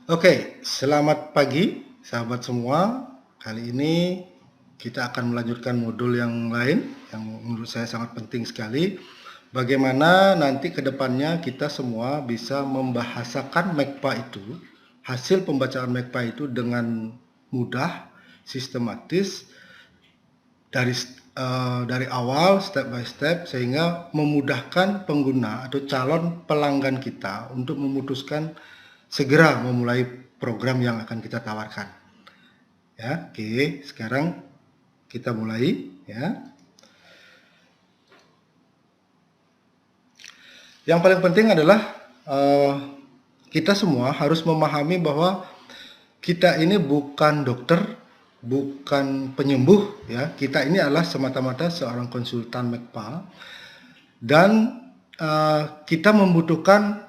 Oke, selamat pagi sahabat semua. Kali ini kita akan melanjutkan modul yang lain yang menurut saya sangat penting sekali. Bagaimana nanti ke depannya kita semua bisa membahasakan MECPA itu, hasil pembacaan MECPA itu dengan mudah, sistematis, dari awal step by step sehingga memudahkan pengguna atau calon pelanggan kita untuk memutuskan segera memulai program yang akan kita tawarkan. Ya, oke, sekarang kita mulai ya. Yang paling penting adalah kita semua harus memahami bahwa kita ini bukan dokter, bukan penyembuh ya. Kita ini adalah semata-mata seorang konsultan MECPA dan kita membutuhkan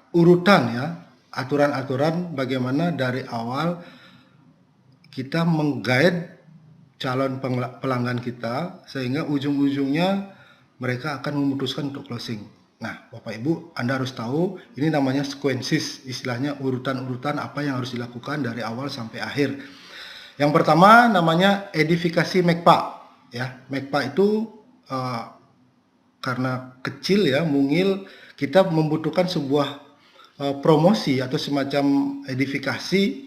urutan ya, aturan-aturan bagaimana dari awal kita menggait calon pelanggan kita sehingga ujung-ujungnya mereka akan memutuskan untuk closing. Nah, Bapak Ibu, Anda harus tahu ini namanya sequences, istilahnya urutan-urutan apa yang harus dilakukan dari awal sampai akhir. Yang pertama namanya edifikasi MECPA ya. MECPA itu karena kecil ya, mungil, kita membutuhkan sebuah promosi atau semacam edifikasi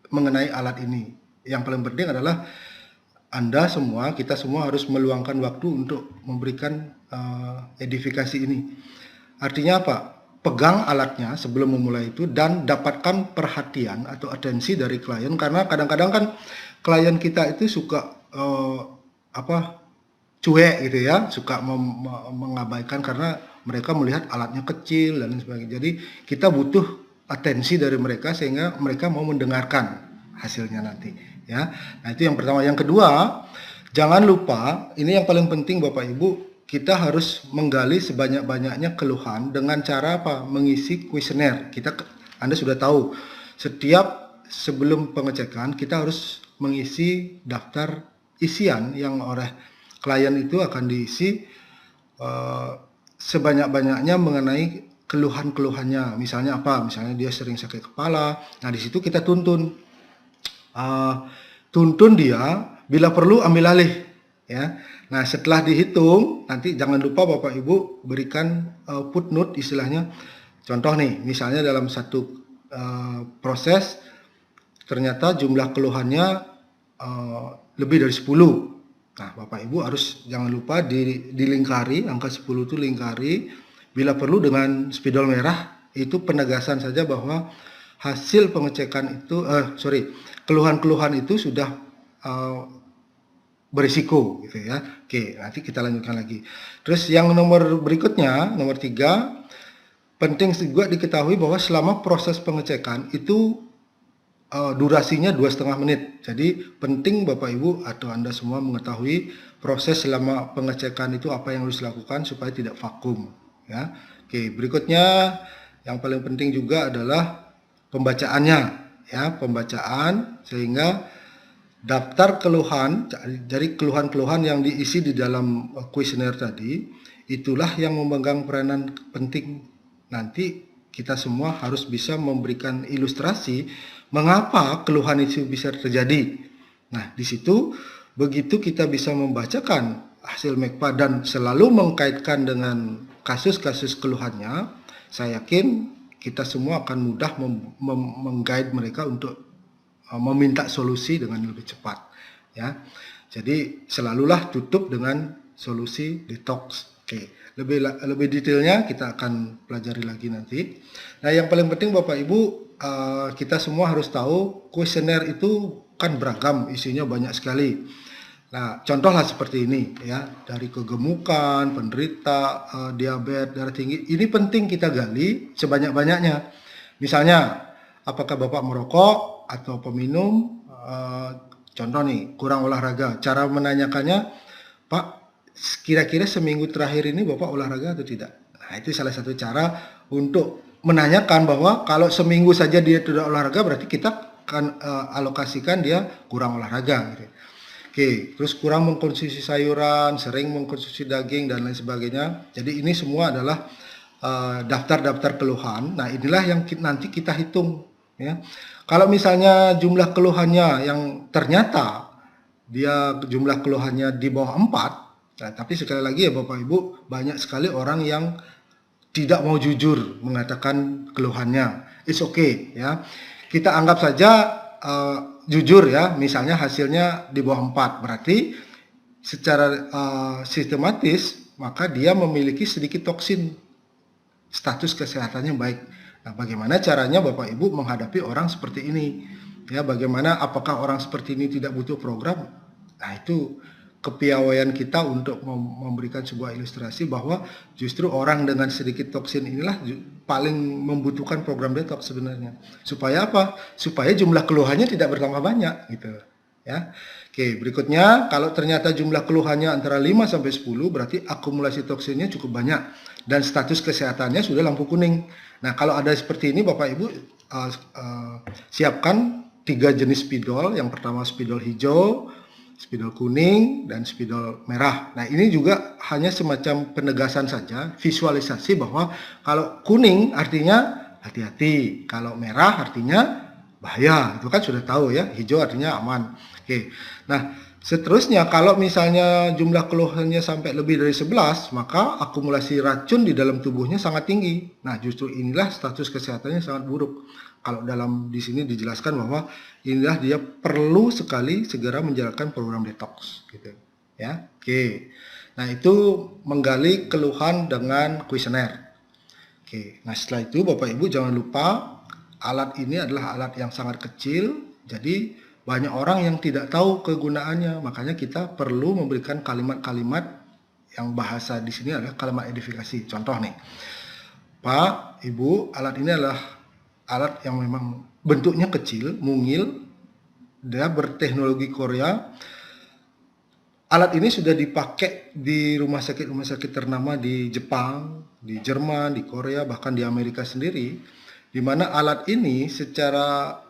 mengenai alat ini. Yang paling penting adalah Anda semua, kita semua harus meluangkan waktu untuk memberikan edifikasi ini. Artinya apa? Pegang alatnya sebelum memulai itu dan dapatkan perhatian atau atensi dari klien, karena kadang-kadang kan klien kita itu suka cuek gitu ya, suka mengabaikan karena mereka melihat alatnya kecil dan sebagainya. Jadi kita butuh atensi dari mereka sehingga mereka mau mendengarkan hasilnya nanti ya. Nah, itu yang pertama. Yang kedua, jangan lupa, ini yang paling penting Bapak Ibu, kita harus menggali sebanyak-banyaknya keluhan dengan cara apa? Mengisi kuesioner. Anda sudah tahu, sebelum pengecekan kita harus mengisi daftar isian yang oleh klien itu akan diisi sebanyak-banyaknya mengenai keluhan-keluhannya. Misalnya apa? Misalnya dia sering sakit kepala. Nah, di situ kita tuntun dia, bila perlu ambil alih ya. Nah, setelah dihitung nanti jangan lupa Bapak Ibu berikan footnote istilahnya. Contoh nih, misalnya dalam satu proses ternyata jumlah keluhannya lebih dari 10. Nah, Bapak Ibu harus jangan lupa dilingkari, angka 10 itu lingkari, bila perlu dengan spidol merah, itu penegasan saja bahwa hasil pengecekan itu, keluhan-keluhan itu sudah berisiko gitu ya. Oke, nanti kita lanjutkan lagi. Terus yang nomor berikutnya, nomor 3, penting juga diketahui bahwa selama proses pengecekan itu durasinya 2,5 menit. Jadi penting Bapak Ibu atau Anda semua mengetahui proses selama pengecekan itu apa yang harus dilakukan supaya tidak vakum ya. Oke, berikutnya yang paling penting juga adalah pembacaannya ya, pembacaan sehingga daftar keluhan, jadi keluhan-keluhan yang diisi di dalam kuesioner tadi, itulah yang memegang peranan penting. Nanti kita semua harus bisa memberikan ilustrasi mengapa keluhan itu bisa terjadi. Nah, di situ begitu kita bisa membacakan hasil MECPA dan selalu mengkaitkan dengan kasus-kasus keluhannya, saya yakin kita semua akan mudah mengguide mereka untuk meminta solusi dengan lebih cepat ya. Jadi selalulah tutup dengan solusi detox. Oke, lebih detailnya kita akan pelajari lagi nanti. Nah, yang paling penting Bapak Ibu, kita semua harus tahu kuesioner itu kan beragam, isinya banyak sekali. Nah, contohlah seperti ini ya, dari kegemukan, penderita diabetes, darah tinggi, ini penting kita gali sebanyak-banyaknya. Misalnya, apakah Bapak merokok atau peminum? Contoh nih, kurang olahraga. Cara menanyakannya, Pak, kira-kira seminggu terakhir ini Bapak olahraga atau tidak? Nah, itu salah satu cara untuk menanyakan bahwa kalau seminggu saja dia tidak olahraga, berarti kita akan alokasikan dia kurang olahraga gitu. Oke, terus kurang mengkonsumsi sayuran, sering mengkonsumsi daging dan lain sebagainya. Jadi ini semua adalah daftar-daftar keluhan. Nah, inilah yang nanti kita hitung, ya. Kalau misalnya jumlah keluhannya yang ternyata dia jumlah keluhannya di bawah 4, nah, tapi sekali lagi ya Bapak Ibu, banyak sekali orang yang tidak mau jujur mengatakan keluhannya. It's okay, ya. Kita anggap saja jujur ya, misalnya hasilnya di bawah 4, berarti secara sistematis maka dia memiliki sedikit toksin, status kesehatannya baik. Nah, bagaimana caranya Bapak Ibu menghadapi orang seperti ini? Ya, bagaimana apakah orang seperti ini tidak butuh program? Nah, itu kepiawaian kita untuk memberikan sebuah ilustrasi bahwa justru orang dengan sedikit toksin inilah paling membutuhkan program detox sebenarnya. Supaya apa? Supaya jumlah keluhannya tidak bertambah banyak gitu. Ya. Oke, berikutnya kalau ternyata jumlah keluhannya antara 5 sampai 10 berarti akumulasi toksinnya cukup banyak dan status kesehatannya sudah lampu kuning. Nah, kalau ada seperti ini Bapak Ibu siapkan 3 jenis spidol. Yang pertama spidol hijau, spidol kuning, dan spidol merah. Nah, ini juga hanya semacam penegasan saja, visualisasi bahwa kalau kuning artinya hati-hati, kalau merah artinya bahaya. Itu kan sudah tahu ya, hijau artinya aman. Oke. Nah, seterusnya kalau misalnya jumlah keluhannya sampai lebih dari 11, maka akumulasi racun di dalam tubuhnya sangat tinggi. Nah, justru inilah status kesehatannya sangat buruk. Kalau dalam di sini dijelaskan bahwa inilah dia perlu sekali segera menjalankan program detox gitu. Ya. Oke. Nah, itu menggali keluhan dengan kuesioner. Oke. Nah, setelah itu Bapak Ibu jangan lupa alat ini adalah alat yang sangat kecil. Jadi banyak orang yang tidak tahu kegunaannya, makanya kita perlu memberikan kalimat-kalimat yang bahasa di sini adalah kalimat edifikasi. Contoh nih, Pak, Ibu, alat ini adalah alat yang memang bentuknya kecil, mungil, dia berteknologi Korea. Alat ini sudah dipakai di rumah sakit ternama di Jepang, di Jerman, di Korea, bahkan di Amerika sendiri, di mana alat ini secara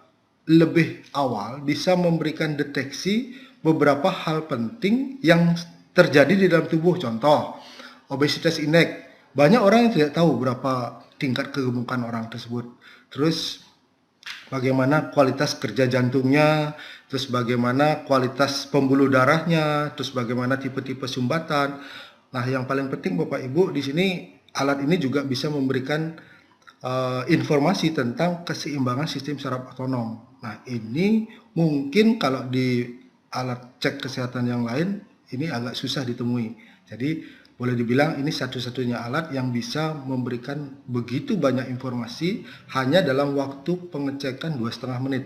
lebih awal bisa memberikan deteksi beberapa hal penting yang terjadi di dalam tubuh. Contoh, obesitas indeks. Banyak orang yang tidak tahu berapa tingkat kegemukan orang tersebut. Terus bagaimana kualitas kerja jantungnya, terus bagaimana kualitas pembuluh darahnya, terus bagaimana tipe-tipe sumbatan. Nah, yang paling penting Bapak Ibu di sini alat ini juga bisa memberikan informasi tentang keseimbangan sistem saraf otonom. Nah, ini mungkin kalau di alat cek kesehatan yang lain ini agak susah ditemui. Jadi boleh dibilang ini satu-satunya alat yang bisa memberikan begitu banyak informasi hanya dalam waktu pengecekan 2,5 menit.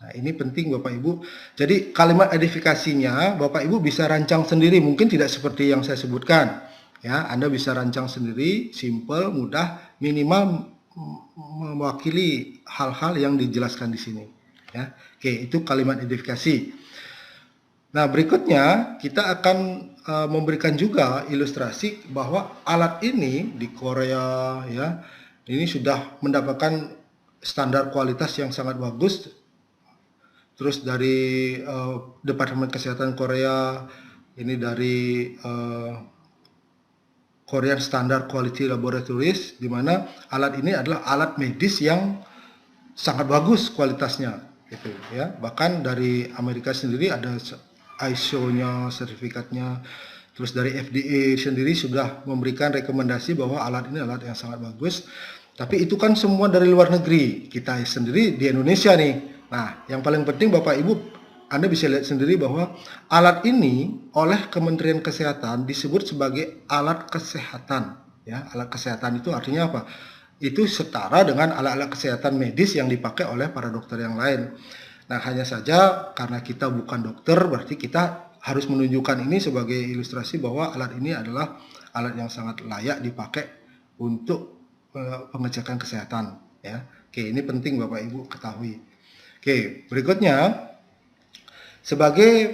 Nah, ini penting Bapak Ibu. Jadi kalimat edifikasinya Bapak Ibu bisa rancang sendiri, mungkin tidak seperti yang saya sebutkan. Ya, Anda bisa rancang sendiri, simple, mudah, minimal mewakili hal-hal yang dijelaskan di sini. Ya, oke, itu kalimat edifikasi. Nah, berikutnya kita akan memberikan juga ilustrasi bahwa alat ini di Korea ya, ini sudah mendapatkan standar kualitas yang sangat bagus. Terus dari Departemen Kesehatan Korea, ini dari Korean Standard Quality Laboratories, di mana alat ini adalah alat medis yang sangat bagus kualitasnya, gitu ya. Bahkan dari Amerika sendiri ada ISO-nya, sertifikatnya, terus dari FDA sendiri sudah memberikan rekomendasi bahwa alat ini alat yang sangat bagus. Tapi itu kan semua dari luar negeri, kita sendiri di Indonesia nih. Nah, yang paling penting Bapak Ibu, Anda bisa lihat sendiri bahwa alat ini oleh Kementerian Kesehatan disebut sebagai alat kesehatan. Ya, alat kesehatan itu artinya apa? Itu setara dengan alat-alat kesehatan medis yang dipakai oleh para dokter yang lain. Nah, hanya saja karena kita bukan dokter, berarti kita harus menunjukkan ini sebagai ilustrasi bahwa alat ini adalah alat yang sangat layak dipakai untuk pengecekan kesehatan. Ya, oke, ini penting Bapak Ibu ketahui. Oke, berikutnya sebagai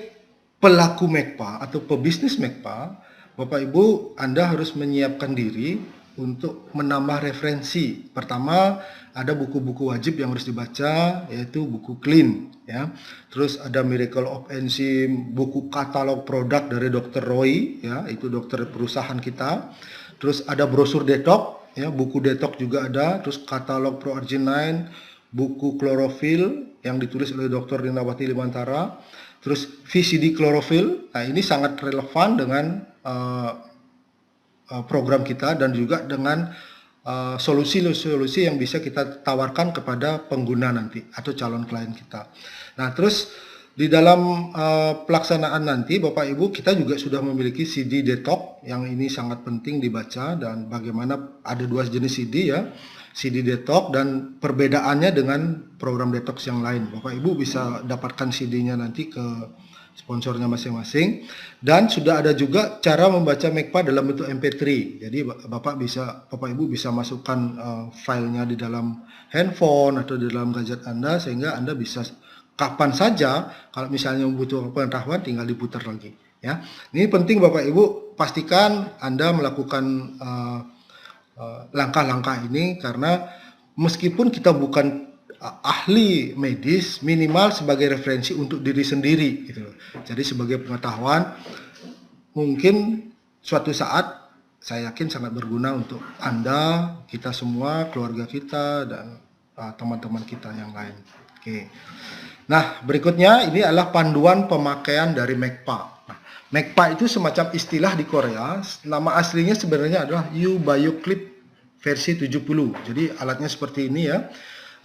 pelaku MECPA atau pebisnis MECPA, Bapak Ibu Anda harus menyiapkan diri untuk menambah referensi. Pertama, ada buku-buku wajib yang harus dibaca, yaitu buku Clean, ya. Terus ada Miracle of Enzym, buku katalog produk dari Dr. Roy, ya, itu dokter perusahaan kita. Terus ada brosur detox, ya, buku detox juga ada, terus katalog Proarginine, buku klorofil yang ditulis oleh Dr. Dinawati Limantara, terus VCD klorofil. Nah, ini sangat relevan dengan program kita dan juga dengan solusi-solusi yang bisa kita tawarkan kepada pengguna nanti atau calon klien kita. Nah, terus di dalam pelaksanaan nanti Bapak Ibu, kita juga sudah memiliki CD detox yang ini sangat penting dibaca, dan bagaimana ada 2 jenis CD ya, CD detox dan perbedaannya dengan program detox yang lain. Bapak Ibu bisa dapatkan CD-nya nanti ke sponsornya masing-masing, dan sudah ada juga cara membaca MECPA dalam bentuk MP3. Jadi Bapak Ibu bisa masukkan filenya di dalam handphone atau di dalam gadget Anda, sehingga Anda bisa kapan saja kalau misalnya membutuhkan pengetahuan tinggal diputar lagi ya. Ini penting Bapak Ibu, pastikan Anda melakukan langkah-langkah ini, karena meskipun kita bukan ahli medis, minimal sebagai referensi untuk diri sendiri gitu. Jadi sebagai pengetahuan, mungkin suatu saat saya yakin sangat berguna untuk Anda, kita semua, keluarga kita, dan teman-teman kita yang lain. Oke. Nah, berikutnya ini adalah panduan pemakaian dari MECPA. Nah, MECPA itu semacam istilah di Korea. Nama aslinya sebenarnya adalah U-BioClip versi 70. Jadi alatnya seperti ini ya.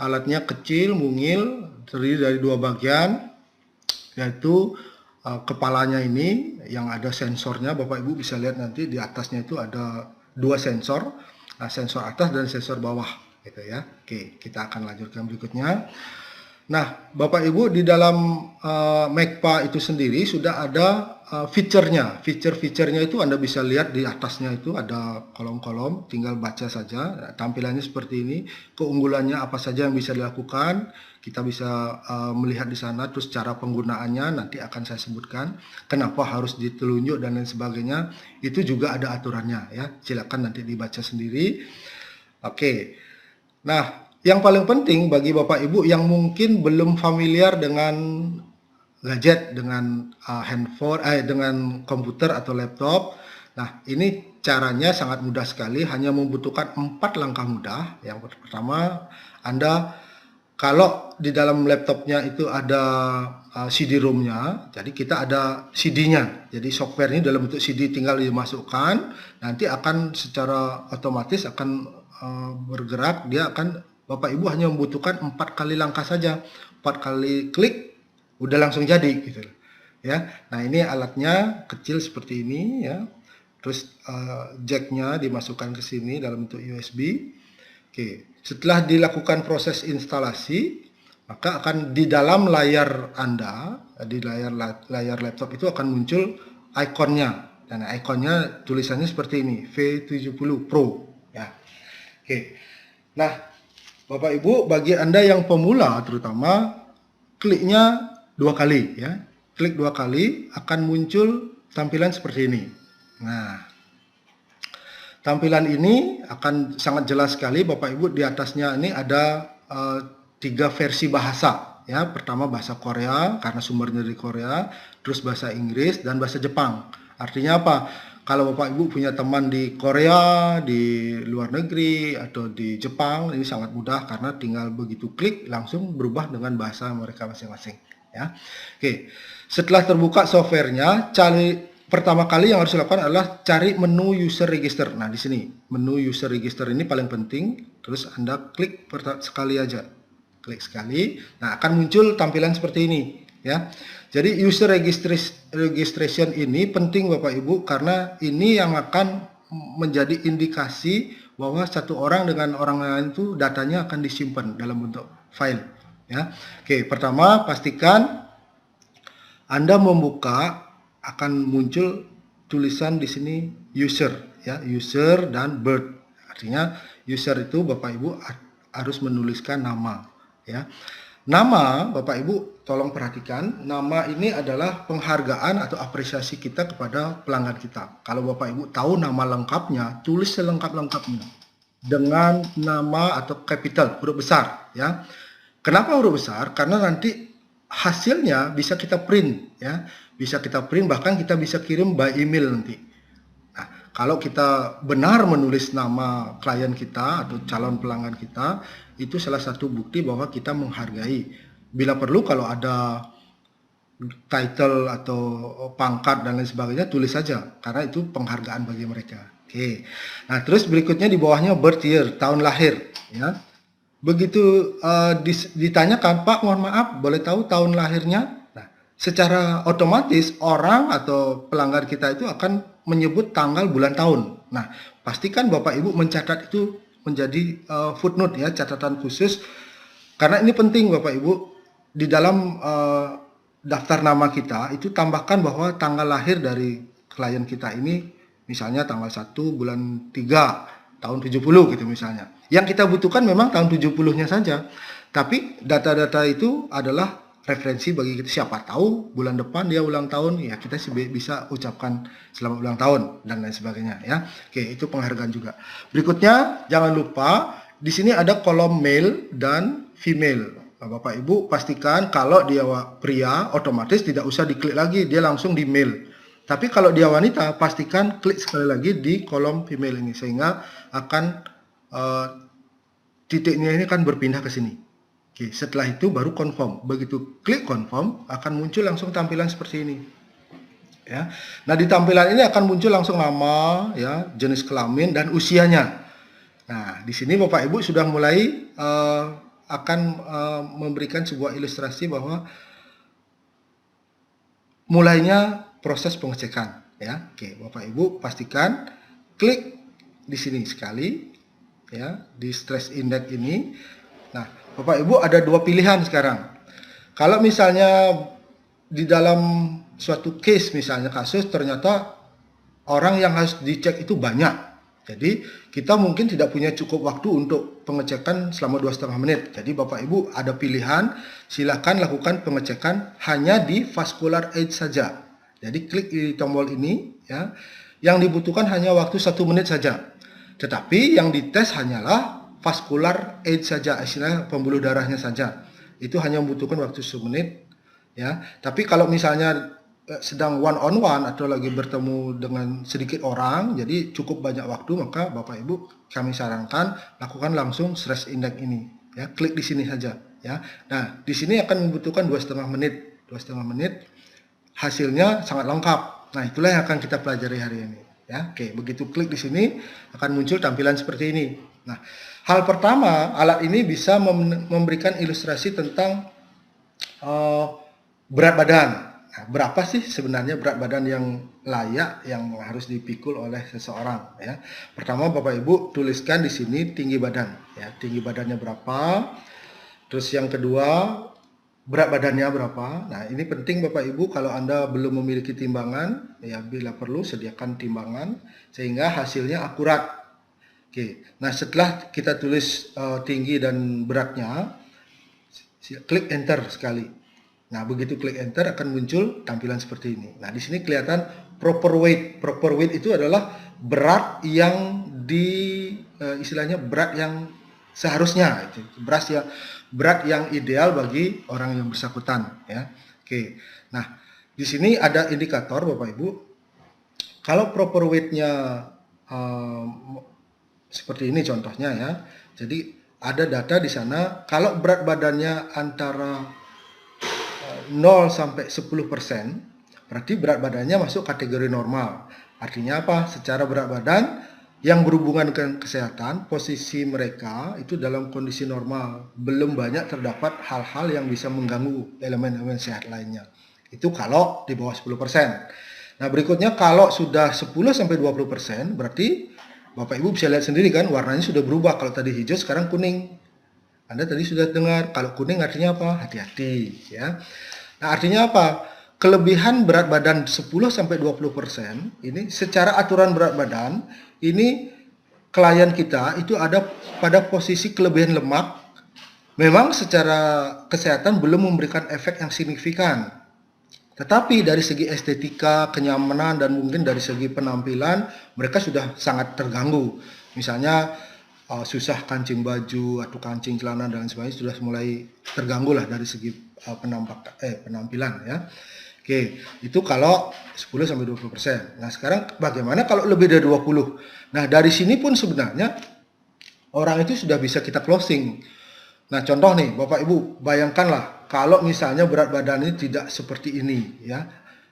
Alatnya kecil, mungil, terdiri dari 2 bagian, yaitu kepalanya ini yang ada sensornya. Bapak Ibu bisa lihat nanti di atasnya itu ada 2 sensor, sensor atas dan sensor bawah, gitu ya. Oke, kita akan lanjutkan berikutnya. Nah, Bapak Ibu, di dalam MECPA itu sendiri sudah ada fiturnya. Fitur-fiturnya itu Anda bisa lihat di atasnya itu ada kolom-kolom, tinggal baca saja. Nah, tampilannya seperti ini. Keunggulannya apa saja yang bisa dilakukan, kita bisa melihat di sana. Terus cara penggunaannya nanti akan saya sebutkan. Kenapa harus ditelunjuk dan lain sebagainya. Itu juga ada aturannya ya. Silakan nanti dibaca sendiri. Oke. Nah, yang paling penting bagi Bapak Ibu yang mungkin belum familiar dengan gadget, dengan handphone, dengan komputer atau laptop. Nah, ini caranya sangat mudah sekali, hanya membutuhkan 4 langkah mudah. Yang pertama, Anda kalau di dalam laptopnya itu ada CD-ROM-nya, jadi kita ada CD-nya. Jadi software ini dalam bentuk CD tinggal dimasukkan, nanti akan secara otomatis akan bergerak, dia akan Bapak Ibu hanya membutuhkan 4 kali langkah saja, 4 kali klik, udah langsung jadi gitu ya. Nah, ini alatnya kecil seperti ini ya. Terus jacknya dimasukkan ke sini dalam bentuk USB. Oke, setelah dilakukan proses instalasi, maka akan di dalam layar Anda, di layar laptop itu akan muncul ikonnya, dan ikonnya tulisannya seperti ini, V70 Pro ya. Oke. Nah, Bapak Ibu, bagi Anda yang pemula terutama, kliknya 2 kali ya. Klik 2 kali akan muncul tampilan seperti ini. Nah, tampilan ini akan sangat jelas sekali Bapak Ibu. Di atasnya ini ada 3 versi bahasa ya. Pertama bahasa Korea karena sumbernya dari Korea, terus bahasa Inggris dan bahasa Jepang. Artinya apa? Kalau Bapak Ibu punya teman di Korea, di luar negeri, atau di Jepang, ini sangat mudah karena tinggal begitu klik langsung berubah dengan bahasa mereka masing-masing ya. Oke. Setelah terbuka softwarenya, pertama kali yang harus dilakukan adalah cari menu user register. Nah, di sini menu user register ini paling penting. Terus Anda klik sekali aja. Klik sekali. Nah, akan muncul tampilan seperti ini ya. Jadi user registration ini penting Bapak Ibu, karena ini yang akan menjadi indikasi bahwa satu orang dengan orang lain itu datanya akan disimpan dalam bentuk file ya. Oke, pertama pastikan Anda membuka, akan muncul tulisan di sini user ya, user dan birth. Artinya user itu Bapak Ibu harus menuliskan nama ya. Nama, Bapak Ibu tolong perhatikan, nama ini adalah penghargaan atau apresiasi kita kepada pelanggan kita. Kalau Bapak Ibu tahu nama lengkapnya, tulis selengkap-lengkapnya dengan nama atau capital, huruf besar ya. Kenapa huruf besar? Karena nanti hasilnya bisa kita print ya. Bisa kita print, bahkan kita bisa kirim by email nanti. Nah, Kalau kita benar menulis nama klien kita atau calon pelanggan kita, itu salah satu bukti bahwa kita menghargai. Bila perlu kalau ada title atau pangkat dan lain sebagainya, tulis saja karena itu penghargaan bagi mereka. Oke. Nah, terus berikutnya di bawahnya birth year, tahun lahir, ya. Begitu ditanyakan, Pak, mohon maaf, boleh tahu tahun lahirnya? Nah, secara otomatis orang atau pelanggan kita itu akan menyebut tanggal, bulan, tahun. Nah, pastikan Bapak Ibu mencatat itu menjadi footnote, ya, catatan khusus, karena ini penting Bapak Ibu di dalam daftar nama kita itu tambahkan bahwa tanggal lahir dari klien kita ini misalnya tanggal 1 bulan 3 tahun 70 gitu misalnya. Yang kita butuhkan memang tahun 70-nya saja. Tapi data-data itu adalah referensi bagi kita, siapa tahu bulan depan dia ulang tahun, ya kita bisa ucapkan selamat ulang tahun dan lain sebagainya, ya. Oke, itu penghargaan juga. Berikutnya jangan lupa di sini ada kolom male dan female. Bapak Ibu pastikan kalau dia pria otomatis tidak usah diklik lagi, dia langsung di male. Tapi kalau dia wanita pastikan klik sekali lagi di kolom female ini sehingga akan titiknya ini akan berpindah ke sini. Oke, setelah itu baru confirm. Begitu klik confirm akan muncul langsung tampilan seperti ini. Ya. Nah, di tampilan ini akan muncul langsung nama, ya, jenis kelamin dan usianya. Nah, di sini Bapak Ibu sudah mulai akan memberikan sebuah ilustrasi bahwa mulainya proses pengecekan, ya. Oke, Bapak Ibu pastikan klik di sini sekali, ya, di stress index ini. Nah, Bapak Ibu ada dua pilihan sekarang. Kalau misalnya di dalam suatu case, misalnya kasus ternyata orang yang harus dicek itu banyak. Jadi kita mungkin tidak punya cukup waktu untuk pengecekan selama 2,5 menit. Jadi Bapak Ibu ada pilihan, silakan lakukan pengecekan hanya di vascular age saja. Jadi klik di tombol ini, ya. Yang dibutuhkan hanya waktu 1 menit saja. Tetapi yang dites hanyalah vascular age saja, istilahnya pembuluh darahnya saja. Itu hanya membutuhkan waktu 1 menit, ya. Tapi kalau misalnya sedang one on one atau lagi bertemu dengan sedikit orang, jadi cukup banyak waktu, maka Bapak Ibu kami sarankan lakukan langsung stress index ini, ya. Klik di sini saja, ya. Nah, di sini akan membutuhkan 2,5 menit. 2,5 menit hasilnya sangat lengkap. Nah, itulah yang akan kita pelajari hari ini, ya. Oke, begitu klik di sini akan muncul tampilan seperti ini. Nah, hal pertama, alat ini bisa memberikan ilustrasi tentang berat badan. Nah, berapa sih sebenarnya berat badan yang layak yang harus dipikul oleh seseorang, ya. Pertama Bapak Ibu tuliskan di sini tinggi badan, ya. Tinggi badannya berapa? Terus yang kedua berat badannya berapa? Nah, ini penting Bapak Ibu kalau Anda belum memiliki timbangan, ya bila perlu sediakan timbangan sehingga hasilnya akurat. Oke. Nah, setelah kita tulis tinggi dan beratnya, klik enter sekali. Nah, begitu klik enter akan muncul tampilan seperti ini. Nah, di sini kelihatan proper weight. Proper weight itu adalah berat yang istilahnya berat yang seharusnya, itu berat yang ideal bagi orang yang bersangkutan, ya. Oke. Nah, di sini ada indikator Bapak Ibu. Kalau proper weight-nya seperti ini contohnya, ya. Jadi ada data di sana kalau berat badannya antara 0 sampai 10%, berarti berat badannya masuk kategori normal. Artinya apa? Secara berat badan yang berhubungan dengan kesehatan, posisi mereka itu dalam kondisi normal. Belum banyak terdapat hal-hal yang bisa mengganggu elemen-elemen sehat lainnya. Itu kalau di bawah 10%. Nah, berikutnya kalau sudah 10 sampai 20%, berarti Bapak Ibu bisa lihat sendiri kan warnanya sudah berubah. Kalau tadi hijau sekarang kuning. Anda tadi sudah dengar, kalau kuning artinya apa? Hati-hati, ya. Nah, artinya apa? Kelebihan berat badan 10-20% ini secara aturan berat badan, ini klien kita itu ada pada posisi kelebihan lemak. Memang secara kesehatan belum memberikan efek yang signifikan. Tetapi dari segi estetika, kenyamanan, dan mungkin dari segi penampilan, mereka sudah sangat terganggu. Misalnya susah kancing baju atau kancing celana dan sebagainya sudah mulai terganggu lah dari segi penampilan, ya. Oke, itu kalau 10 sampai 20%. Nah, sekarang bagaimana kalau lebih dari 20? Nah, dari sini pun sebenarnya orang itu sudah bisa kita closing. Nah, contoh nih, Bapak Ibu, bayangkanlah kalau misalnya berat badannya tidak seperti ini, ya.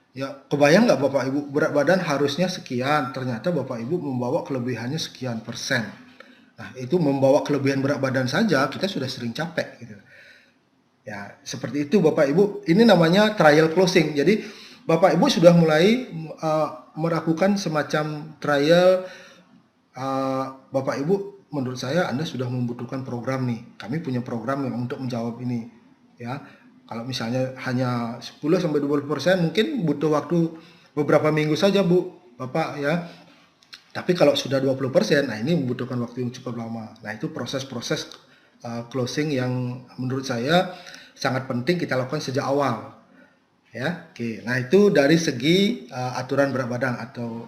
Ya, kebayang nggak Bapak Ibu, berat badan harusnya sekian, ternyata Bapak Ibu membawa kelebihannya sekian persen. Nah, itu membawa kelebihan berat badan saja, kita sudah sering capek, gitu. Ya, seperti itu Bapak Ibu. Ini namanya trial closing. Jadi, Bapak Ibu sudah mulai melakukan semacam trial. Bapak Ibu, menurut saya Anda sudah membutuhkan program nih. Kami punya program yang untuk menjawab ini, ya. Kalau misalnya hanya 10 sampai 20% mungkin butuh waktu beberapa minggu saja, Bu, Bapak, ya. Tapi kalau sudah 20%, nah ini membutuhkan waktu yang cukup lama. Nah, itu proses-proses closing yang menurut saya sangat penting kita lakukan sejak awal. Ya, oke. Nah, itu dari segi aturan berat badan atau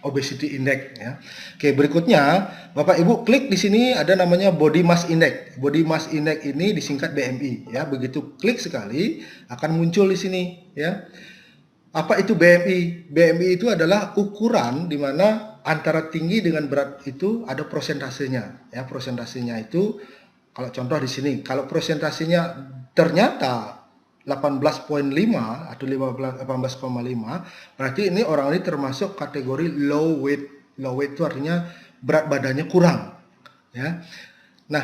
obesity index, ya. Oke, berikutnya Bapak Ibu klik di sini ada namanya body mass index. Body mass index ini disingkat BMI, ya. Begitu klik sekali akan muncul di sini, ya. Apa itu BMI? BMI itu adalah ukuran di mana antara tinggi dengan berat itu ada prosentasenya, ya. Prosentasenya itu kalau contoh di sini, kalau prosentasenya ternyata 18,5 atau 18,5, berarti ini orang ini termasuk kategori low weight. Low weight itu artinya berat badannya kurang, ya. Nah,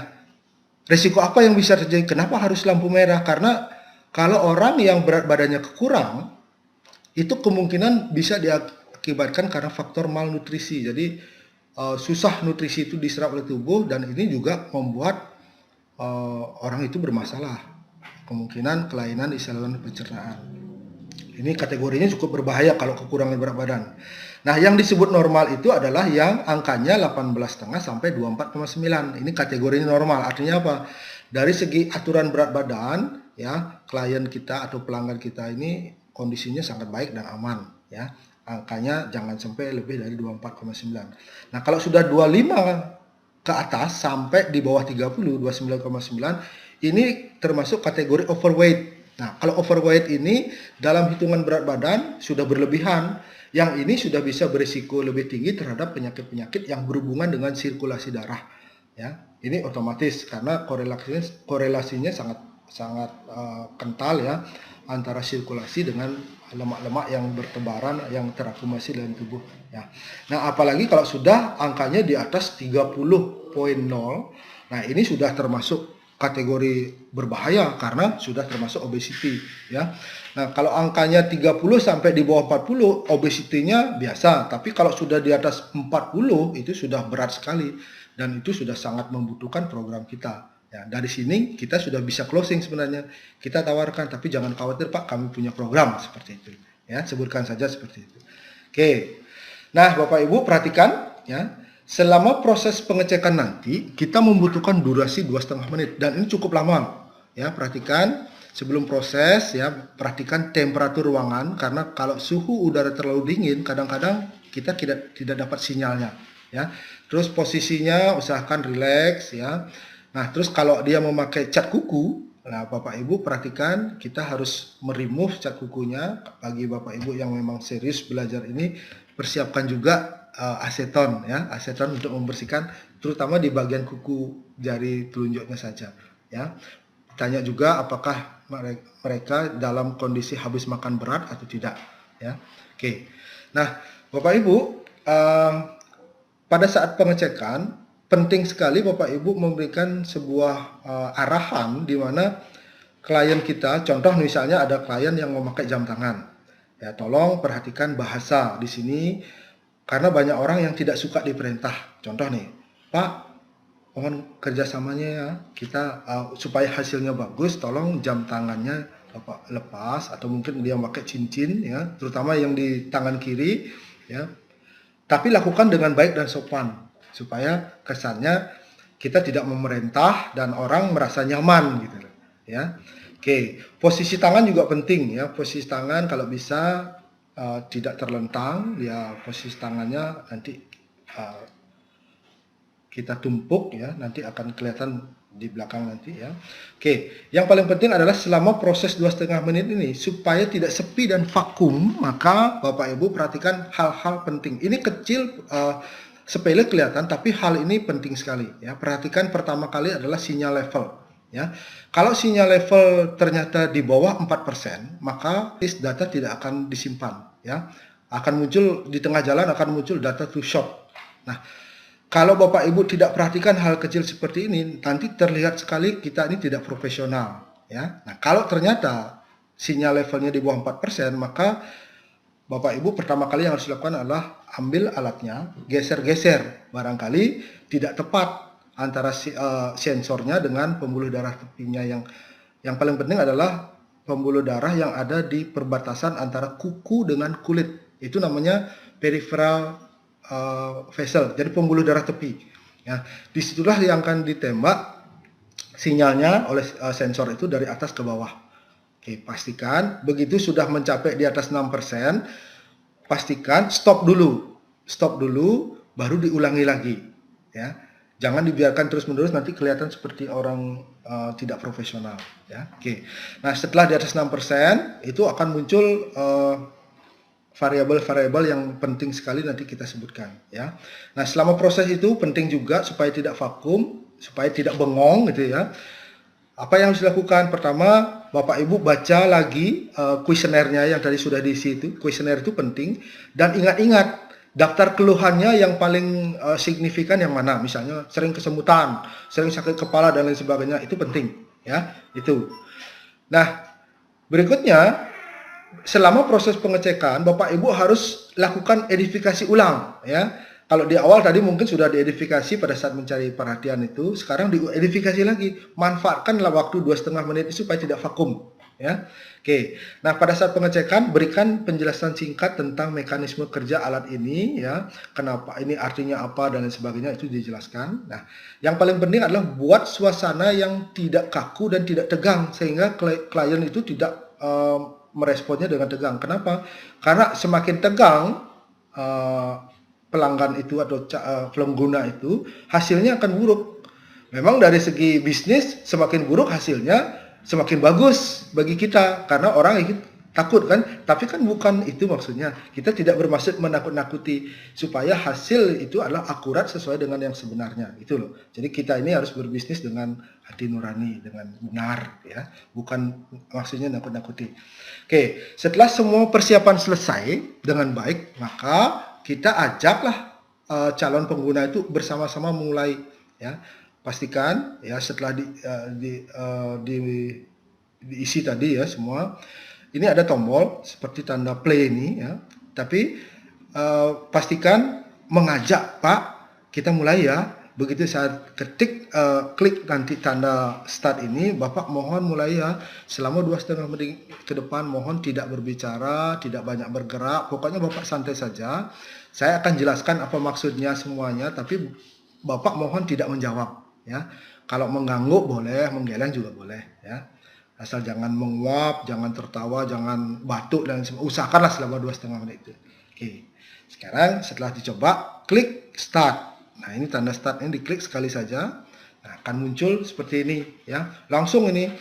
resiko apa yang bisa terjadi? Kenapa harus lampu merah? Karena kalau orang yang berat badannya kurang, itu kemungkinan bisa diakibatkan karena faktor malnutrisi. Jadi susah nutrisi itu diserap oleh tubuh, dan ini juga membuat orang itu bermasalah, kemungkinan kelainan di saluran pencernaan. Ini kategorinya cukup berbahaya kalau kekurangan berat badan. Nah, yang disebut normal itu adalah yang angkanya 18,5 sampai 24,9. Ini kategori normal. Artinya apa? Dari segi aturan berat badan, ya, klien kita atau pelanggan kita ini kondisinya sangat baik dan aman, ya. Angkanya jangan sampai lebih dari 24,9. Nah, kalau sudah 25 ke atas sampai di bawah 30, 29,9, ini termasuk kategori overweight. Nah, kalau overweight ini dalam hitungan berat badan sudah berlebihan, yang ini sudah bisa berisiko lebih tinggi terhadap penyakit-penyakit yang berhubungan dengan sirkulasi darah, ya. Ini otomatis karena korelasinya sangat kental, ya, antara sirkulasi dengan lemak-lemak yang bertebaran yang terakumulasi dalam tubuh, ya. Nah, apalagi kalau sudah angkanya di atas 30,0, nah ini sudah termasuk kategori berbahaya karena sudah termasuk obesity, ya. Nah, kalau angkanya 30 sampai di bawah 40, obesity-nya biasa, tapi kalau sudah di atas 40 itu sudah berat sekali dan itu sudah sangat membutuhkan program kita. Ya, dari sini kita sudah bisa closing sebenarnya. Kita tawarkan, tapi jangan khawatir Pak, kami punya program seperti itu. Ya, sebutkan saja seperti itu. Oke. Nah, Bapak Ibu perhatikan, ya. Selama proses pengecekan nanti, kita membutuhkan durasi 2,5 menit dan ini cukup lama. Ya, perhatikan sebelum proses, ya, perhatikan temperatur ruangan karena kalau suhu udara terlalu dingin, kadang-kadang kita tidak dapat sinyalnya, ya. Terus posisinya usahakan rileks, ya. Nah, terus kalau dia memakai cat kuku, nah Bapak Ibu perhatikan kita harus meremove cat kukunya. Bagi Bapak Ibu yang memang serius belajar ini, persiapkan juga aseton, ya, aseton untuk membersihkan terutama di bagian kuku jari telunjuknya saja, ya. Tanya juga apakah mereka dalam kondisi habis makan berat atau tidak, ya. Oke. Nah, Bapak Ibu, pada saat pengecekan penting sekali Bapak Ibu memberikan sebuah arahan di mana klien kita, contoh misalnya ada klien yang memakai jam tangan, ya, tolong perhatikan bahasa di sini. Karena banyak orang yang tidak suka diperintah. Contoh nih, Pak, mohon kerjasamanya ya, kita supaya hasilnya bagus, tolong jam tangannya Bapak lepas, atau mungkin dia pakai cincin, ya, terutama yang di tangan kiri, ya. Tapi lakukan dengan baik dan sopan, supaya kesannya kita tidak memerintah dan orang merasa nyaman, gitu, ya. Oke, posisi tangan juga penting, ya. Posisi tangan kalau bisa tidak terlentang, ya, posisi tangannya nanti kita tumpuk ya, nanti akan kelihatan di belakang nanti ya. Oke, yang paling penting adalah selama proses 2,5 menit ini supaya tidak sepi dan vakum, maka Bapak Ibu perhatikan hal-hal penting. Ini kecil, sepele kelihatan, tapi hal ini penting sekali ya. Perhatikan pertama kali adalah sinyal level ya. Kalau sinyal level ternyata di bawah 4%, maka data tidak akan disimpan ya. Akan muncul di tengah jalan, akan muncul data to short. Nah, kalau Bapak Ibu tidak perhatikan hal kecil seperti ini, nanti terlihat sekali kita ini tidak profesional ya. Nah, kalau ternyata sinyal levelnya di bawah 4%, maka Bapak Ibu pertama kali yang harus dilakukan adalah ambil alatnya, geser-geser. Barangkali tidak tepat antara sensornya dengan pembuluh darah tepinya. Yang paling penting adalah pembuluh darah yang ada di perbatasan antara kuku dengan kulit. Itu namanya peripheral vessel, jadi pembuluh darah tepi. Ya, disitulah yang akan ditembak sinyalnya oleh sensor itu dari atas ke bawah. Oke, pastikan begitu sudah mencapai di atas 6%, pastikan stop dulu, baru diulangi lagi. Ya, jangan dibiarkan terus-menerus, nanti kelihatan seperti orang tidak profesional. Ya, oke. Nah, setelah di atas 6%, itu akan muncul variabel-variabel yang penting sekali nanti kita sebutkan ya. Nah, selama proses itu penting juga supaya tidak vakum, supaya tidak bengong gitu ya. Apa yang harus dilakukan? Pertama, Bapak Ibu baca lagi kuesionernya yang tadi sudah diisi itu. Kuesioner itu penting, dan ingat-ingat daftar keluhannya yang paling signifikan yang mana. Misalnya sering kesemutan, sering sakit kepala dan lain sebagainya, itu penting ya, itu. Nah, berikutnya selama proses pengecekan, Bapak Ibu harus lakukan edifikasi ulang ya. Kalau di awal tadi mungkin sudah diedifikasi pada saat mencari perhatian itu, sekarang diedifikasi lagi. Manfaatkanlah waktu 2,5 menit itu supaya tidak vakum ya. Oke. Nah, pada saat pengecekan berikan penjelasan singkat tentang mekanisme kerja alat ini ya. Kenapa ini, artinya apa dan lain sebagainya, itu dijelaskan. Nah, yang paling penting adalah buat suasana yang tidak kaku dan tidak tegang sehingga klien itu tidak meresponnya dengan tegang. Kenapa? Karena semakin tegang pelanggan itu atau pengguna itu, hasilnya akan buruk. Memang dari segi bisnis semakin buruk hasilnya, semakin bagus bagi kita karena orang itu takut kan. Tapi kan bukan itu maksudnya. Kita tidak bermaksud menakut-nakuti, supaya hasil itu adalah akurat sesuai dengan yang sebenarnya. Itu loh. Jadi kita ini harus berbisnis dengan hati nurani, dengan benar ya. Bukan maksudnya nakut-nakuti. Oke, setelah semua persiapan selesai dengan baik, maka kita ajaklah calon pengguna itu bersama-sama mulai ya. Pastikan ya setelah diisi tadi ya semua. Ini ada tombol seperti tanda play ini ya. Tapi pastikan mengajak, Pak, kita mulai ya. Begitu saat klik nanti tanda start ini, Bapak mohon mulai ya. Selama 2,5 menit ke depan mohon tidak berbicara, tidak banyak bergerak. Pokoknya Bapak santai saja. Saya akan jelaskan apa maksudnya semuanya, tapi Bapak mohon tidak menjawab ya. Kalau mengganggu boleh, menggeleng juga boleh ya. Asal jangan menguap, jangan tertawa, jangan batuk dan usahakanlah selama 2,5 menit itu. Oke. Sekarang setelah dicoba, klik start. Nah, ini tanda start ini diklik sekali saja. Nah, akan muncul seperti ini ya. Langsung ini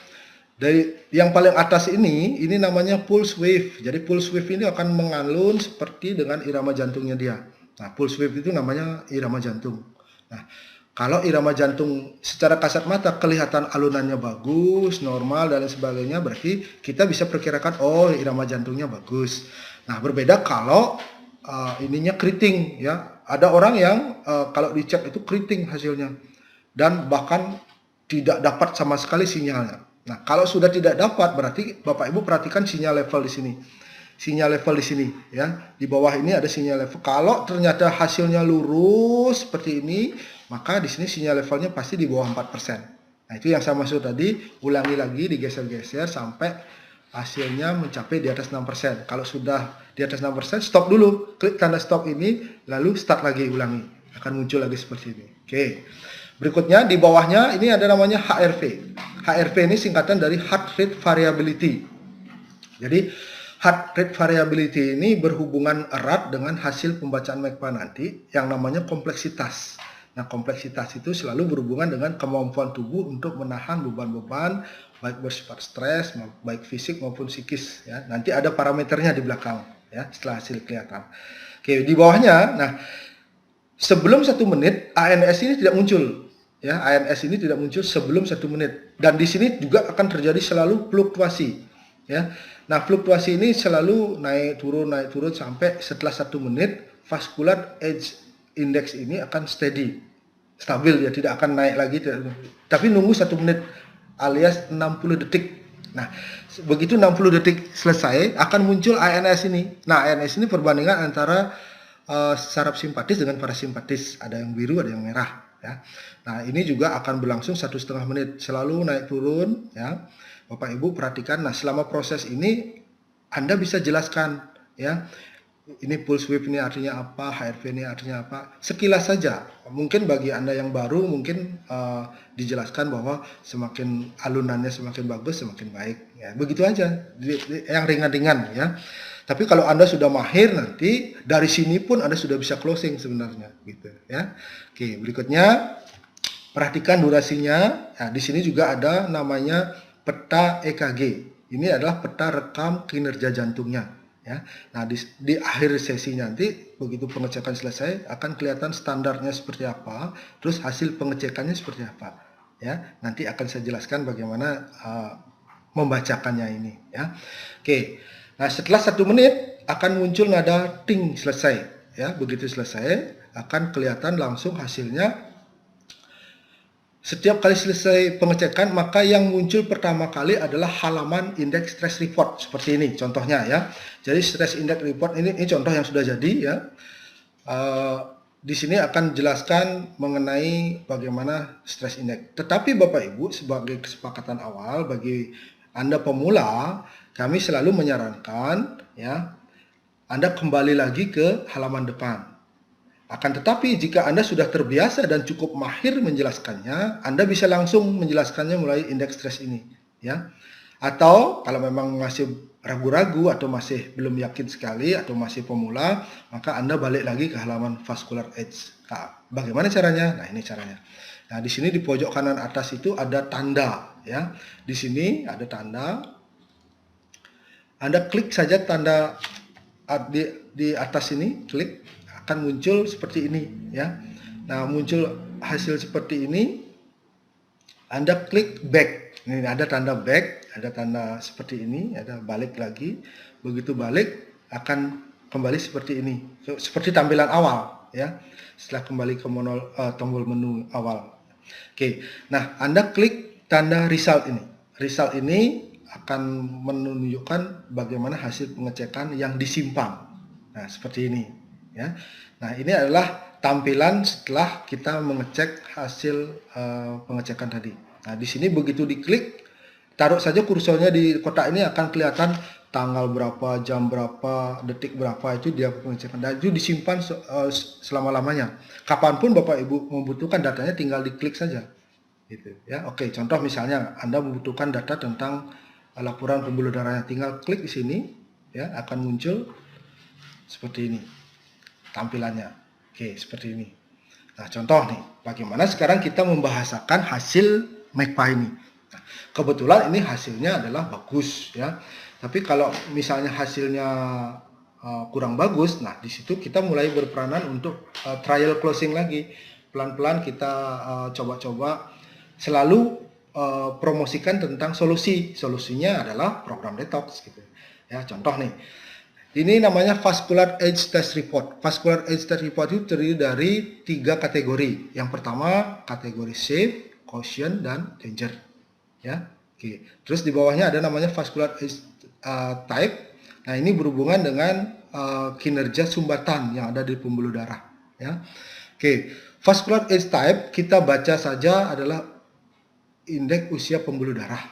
dari yang paling atas ini namanya pulse wave. Jadi pulse wave ini akan mengalun seperti dengan irama jantungnya dia. Nah, pulse wave itu namanya irama jantung. Nah, kalau irama jantung secara kasat mata kelihatan alunannya bagus, normal dan lain sebagainya, berarti kita bisa perkirakan oh irama jantungnya bagus. Nah, berbeda kalau ininya keriting ya. Ada orang yang kalau dicek itu keriting hasilnya dan bahkan tidak dapat sama sekali sinyalnya. Nah, kalau sudah tidak dapat berarti Bapak Ibu perhatikan sinyal level di sini. Sinyal level di sini ya. Di bawah ini ada sinyal level. Kalau ternyata hasilnya lurus seperti ini, maka di sini sinyal levelnya pasti di bawah 4%. Nah, itu yang saya maksud tadi, ulangi lagi, digeser-geser sampai hasilnya mencapai di atas 6%. Kalau sudah di atas 6%, stop dulu. Klik tanda stop ini, lalu start lagi, ulangi. Akan muncul lagi seperti ini. Oke. Berikutnya, di bawahnya ini ada namanya HRV. HRV ini singkatan dari Heart Rate Variability. Jadi, Heart Rate Variability ini berhubungan erat dengan hasil pembacaan MECPA nanti, yang namanya kompleksitas. Nah, kompleksitas itu selalu berhubungan dengan kemampuan tubuh untuk menahan beban-beban baik bersifat stres, baik fisik maupun psikis ya. Nanti ada parameternya di belakang ya setelah hasil kelihatan. Oke, di bawahnya, nah sebelum 1 menit ANS ini tidak muncul ya. ANS ini tidak muncul sebelum 1 menit dan di sini juga akan terjadi selalu fluktuasi ya. Nah, fluktuasi ini selalu naik turun sampai setelah 1 menit vascular age index ini akan stabil ya, tidak akan naik lagi tapi nunggu 1 menit alias 60 detik. Nah, begitu 60 detik selesai akan muncul ANS ini. Nah, ANS ini perbandingan antara saraf simpatis dengan parasimpatis, ada yang biru ada yang merah ya. Nah, ini juga akan berlangsung 1,5 menit, selalu naik turun ya. Bapak Ibu perhatikan. Nah, selama proses ini Anda bisa jelaskan ya, ini pulse width ini artinya apa, HRV ini artinya apa, sekilas saja. Mungkin bagi Anda yang baru mungkin dijelaskan bahwa semakin alunannya semakin bagus semakin baik ya. Begitu aja, yang ringan-ringan ya. Tapi kalau Anda sudah mahir, nanti dari sini pun Anda sudah bisa closing sebenarnya gitu ya. Oke, berikutnya perhatikan durasinya. Nah, di sini juga ada namanya peta EKG. Ini adalah peta rekam kinerja jantungnya ya. Nah, di akhir sesi nanti begitu pengecekan selesai akan kelihatan standarnya seperti apa, terus hasil pengecekannya seperti apa ya. Nanti akan saya jelaskan bagaimana membacakannya ini ya. Oke. Nah, setelah 1 menit akan muncul nada ting selesai ya. Begitu selesai akan kelihatan langsung hasilnya. Setiap kali selesai pengecekan, maka yang muncul pertama kali adalah halaman indeks stress report seperti ini contohnya ya. Jadi stress index report ini contoh yang sudah jadi ya. Di sini akan jelaskan mengenai bagaimana stress index. Tetapi Bapak Ibu, sebagai kesepakatan awal bagi Anda pemula, kami selalu menyarankan ya, Anda kembali lagi ke halaman depan. Akan tetapi jika Anda sudah terbiasa dan cukup mahir menjelaskannya, Anda bisa langsung menjelaskannya mulai indeks stres ini ya. Atau kalau memang masih ragu-ragu atau masih belum yakin sekali atau masih pemula, maka Anda balik lagi ke halaman vascular age. Nah, bagaimana caranya? Nah, ini caranya. Nah, di sini di pojok kanan atas itu ada tanda ya. Di sini ada tanda. Anda klik saja tanda di atas ini, klik, akan muncul seperti ini ya. Nah, muncul hasil seperti ini. Anda klik back. Ini ada tanda back, ada tanda seperti ini, ada balik lagi. Begitu balik akan kembali seperti ini. Seperti tampilan awal ya. Setelah kembali ke tombol menu awal. Oke. Nah, Anda klik tanda result ini. Result ini akan menunjukkan bagaimana hasil pengecekan yang disimpan. Nah, seperti ini ya. Nah, ini adalah tampilan setelah kita mengecek hasil pengecekan tadi. Nah, di sini begitu diklik, taruh saja kursornya di kotak ini akan kelihatan tanggal berapa, jam berapa, detik berapa, itu dia pengecekan. Dan itu disimpan selama-lamanya. Kapanpun Bapak Ibu membutuhkan datanya tinggal diklik saja. Gitu ya. Oke, contoh misalnya Anda membutuhkan data tentang laporan pembuluh darahnya, tinggal klik di sini ya, akan muncul seperti ini tampilannya. Oke, seperti ini. Nah, contoh nih, bagaimana sekarang kita membahasakan hasil MACPA ini. Nah, kebetulan ini hasilnya adalah bagus ya. Tapi kalau misalnya hasilnya kurang bagus, nah di situ kita mulai berperanan untuk trial closing lagi. Pelan-pelan kita coba-coba selalu promosikan tentang solusi. Solusinya adalah program detox gitu. Ya, contoh nih. Ini namanya Vascular Age Test Report. Vascular Age Test Report itu terdiri dari 3 kategori. Yang pertama kategori safe, caution, dan danger. Ya, oke. Terus di bawahnya ada namanya Vascular Age Type. Nah, ini berhubungan dengan kinerja sumbatan yang ada di pembuluh darah. Ya, oke. Vascular Age Type kita baca saja adalah indeks usia pembuluh darah.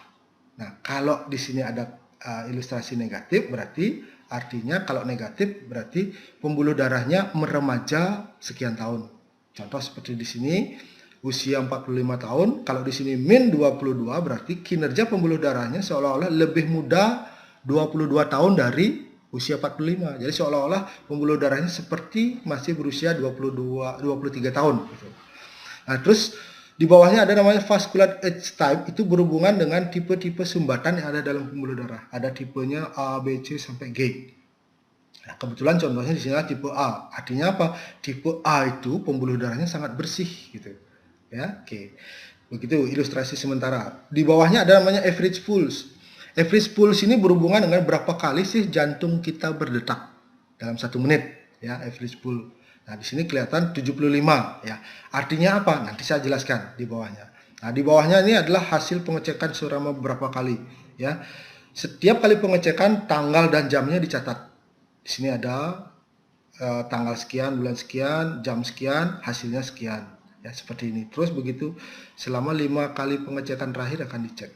Nah, kalau di sini ada ilustrasi negatif berarti artinya kalau negatif berarti pembuluh darahnya meremaja sekian tahun. Contoh seperti di sini usia 45 tahun, kalau di sini min 22 berarti kinerja pembuluh darahnya seolah-olah lebih muda 22 tahun dari usia 45. Jadi seolah-olah pembuluh darahnya seperti masih berusia 23 tahun gitu. Nah, terus di bawahnya ada namanya vascular edge type, itu berhubungan dengan tipe-tipe sumbatan yang ada dalam pembuluh darah. Ada tipenya A, B, C sampai G. Nah, kebetulan contohnya di sini tipe A. Artinya apa? Tipe A itu pembuluh darahnya sangat bersih gitu. Ya, oke. Begitu ilustrasi sementara. Di bawahnya ada namanya average pulse. Average pulse ini berhubungan dengan berapa kali sih jantung kita berdetak dalam 1 menit, ya, average pulse. Nah, di sini kelihatan 75, ya. Artinya apa? Nanti saya jelaskan di bawahnya. Nah, di bawahnya ini adalah hasil pengecekan selama beberapa kali, ya. Setiap kali pengecekan tanggal dan jamnya dicatat. Di sini ada tanggal sekian, bulan sekian, jam sekian, hasilnya sekian. Ya, seperti ini. Terus begitu selama 5 kali pengecekan terakhir akan dicek.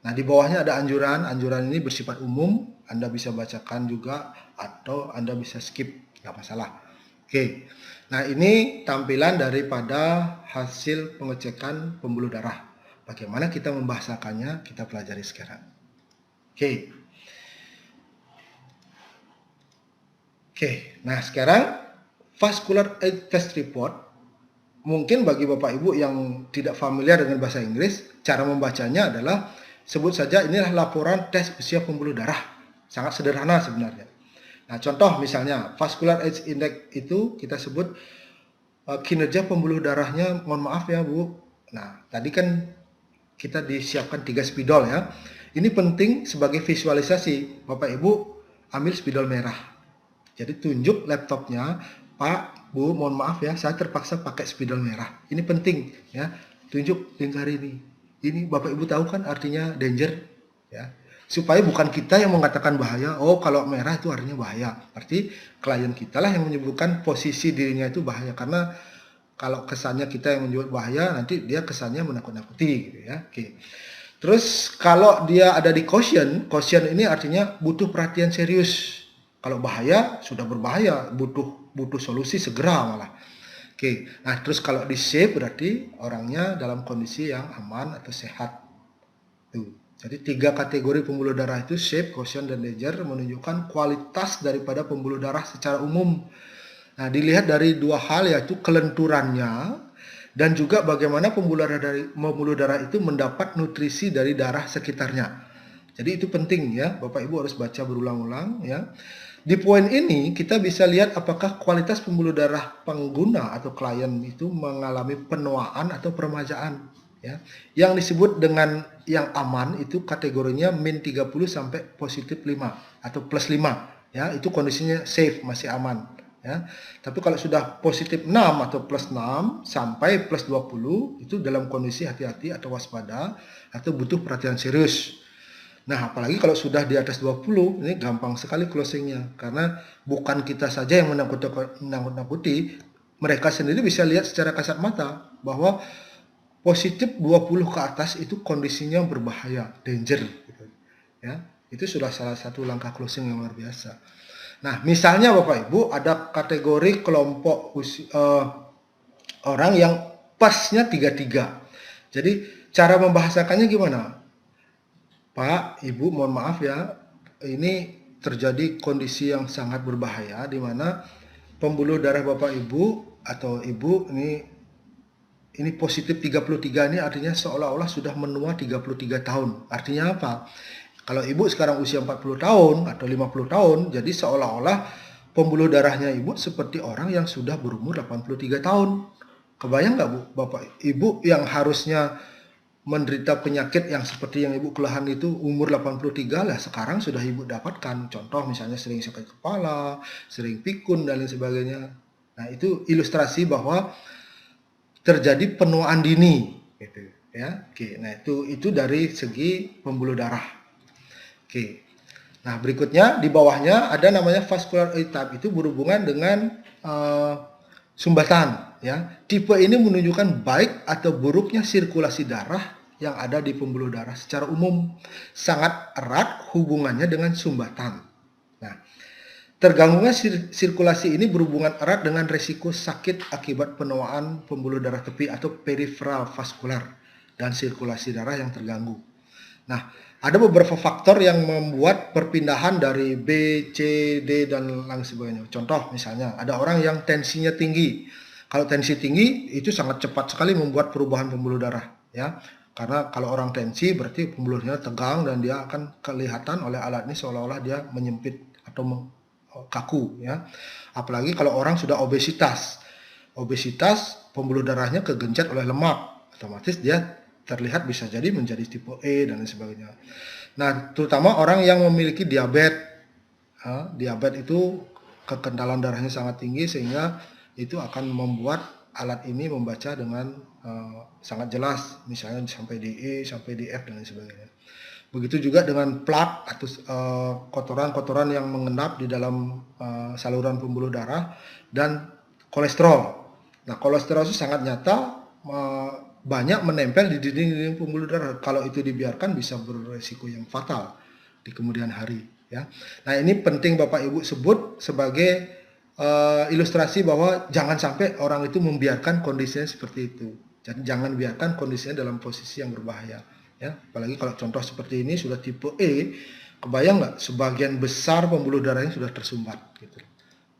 Nah, di bawahnya ada anjuran. Anjuran ini bersifat umum. Anda bisa bacakan juga atau Anda bisa skip, nggak masalah. Oke. Nah, ini tampilan daripada hasil pengecekan pembuluh darah. Bagaimana kita membahasakannya, kita pelajari sekarang. Oke. Nah sekarang vascular edge test report. Mungkin bagi Bapak Ibu yang tidak familiar dengan bahasa Inggris, cara membacanya adalah sebut saja inilah laporan tes usia pembuluh darah. Sangat sederhana sebenarnya. Nah, contoh misalnya vascular edge index itu kita sebut kinerja pembuluh darahnya, mohon maaf ya Bu. Nah, tadi kan kita disiapkan 3 spidol ya. Ini penting sebagai visualisasi. Bapak Ibu ambil spidol merah. Jadi tunjuk laptopnya, Pak, Bu, mohon maaf ya, saya terpaksa pakai spidol merah. Ini penting ya, tunjuk lingkar ini. Ini Bapak Ibu tahu kan artinya danger ya. Supaya bukan kita yang mengatakan bahaya, oh kalau merah itu artinya bahaya. Berarti klien kita lah yang menyebutkan posisi dirinya itu bahaya. Karena kalau kesannya kita yang menyebut bahaya, nanti dia kesannya menakut-nakuti gitu ya. Oke. Terus kalau dia ada di caution ini artinya butuh perhatian serius. Kalau bahaya, sudah berbahaya, butuh solusi segera malah. Oke, nah terus kalau di safe berarti orangnya dalam kondisi yang aman atau sehat. Tuh. Jadi 3 kategori pembuluh darah itu safe, caution, dan danger menunjukkan kualitas daripada pembuluh darah secara umum. Nah, dilihat dari 2 hal yaitu kelenturannya dan juga bagaimana pembuluh darah itu mendapat nutrisi dari darah sekitarnya. Jadi itu penting ya, Bapak Ibu harus baca berulang-ulang ya. Di poin ini kita bisa lihat apakah kualitas pembuluh darah pengguna atau klien itu mengalami penuaan atau peremajaan ya. Yang disebut dengan yang aman itu kategorinya min 30 sampai positif 5 atau plus 5 ya, itu kondisinya safe, masih aman ya. Tapi kalau sudah positif 6 atau plus 6 sampai plus 20 itu dalam kondisi hati-hati atau waspada atau butuh perhatian serius. Nah, apalagi kalau sudah di atas 20, ini gampang sekali closingnya. Karena bukan kita saja yang menakut-nakuti, mereka sendiri bisa lihat secara kasat mata bahwa positif 20 ke atas itu kondisinya berbahaya, danger. Gitu. Ya, itu sudah salah satu langkah closing yang luar biasa. Nah, misalnya Bapak Ibu ada kategori kelompok orang yang pasnya 33. Jadi, cara membahasakannya gimana? Pak, Ibu, mohon maaf ya, ini terjadi kondisi yang sangat berbahaya di mana pembuluh darah Bapak Ibu atau Ibu ini positif 33 ini artinya seolah-olah sudah menua 33 tahun. Artinya apa? Kalau Ibu sekarang usia 40 tahun atau 50 tahun, jadi seolah-olah pembuluh darahnya Ibu seperti orang yang sudah berumur 83 tahun. Kebayang nggak Bu, Bapak Ibu yang harusnya menderita penyakit yang seperti yang Ibu keluhan itu umur 83 lah, sekarang sudah Ibu dapatkan. Contoh misalnya sering sakit kepala, sering pikun dan lain sebagainya. Nah, itu ilustrasi bahwa terjadi penuaan dini gitu ya. Oke, nah itu dari segi pembuluh darah. Oke. Nah, berikutnya di bawahnya ada namanya vascular type, itu berhubungan dengan sumbatan ya. Tipe ini menunjukkan baik atau buruknya sirkulasi darah yang ada di pembuluh darah secara umum. Sangat erat hubungannya dengan sumbatan. Nah, terganggunya sirkulasi ini berhubungan erat dengan risiko sakit akibat penuaan pembuluh darah tepi atau peripheral vaskular dan sirkulasi darah yang terganggu. Nah, ada beberapa faktor yang membuat perpindahan dari B, C, D, dan lain sebagainya. Contoh misalnya, ada orang yang tensinya tinggi, Kalau tensi tinggi itu sangat cepat sekali membuat perubahan pembuluh darah, ya. Karena kalau orang tensi berarti pembuluh darah tegang dan dia akan kelihatan oleh alat ini seolah-olah dia menyempit atau kaku, ya. Apalagi kalau orang sudah obesitas. Obesitas pembuluh darahnya kegencet oleh lemak, otomatis dia terlihat bisa jadi menjadi tipe E dan lain sebagainya. Nah, terutama orang yang memiliki diabetes. Diabetes itu kekentalan darahnya sangat tinggi sehingga itu akan membuat alat ini membaca dengan sangat jelas, misalnya sampai di E, sampai di F dan lain sebagainya. Begitu juga dengan plak atau kotoran-kotoran yang mengendap di dalam saluran pembuluh darah dan kolesterol. Nah, kolesterol itu sangat nyata banyak menempel di dinding-dinding pembuluh darah. Kalau itu dibiarkan bisa beresiko yang fatal di kemudian hari, ya. Nah, ini penting Bapak Ibu sebut sebagai ilustrasi bahwa jangan sampai orang itu membiarkan kondisinya seperti itu. Jadi jangan biarkan kondisinya dalam posisi yang berbahaya, ya. Apalagi kalau contoh seperti ini sudah tipe E, kebayang nggak sebagian besar pembuluh darahnya sudah tersumbat, gitu,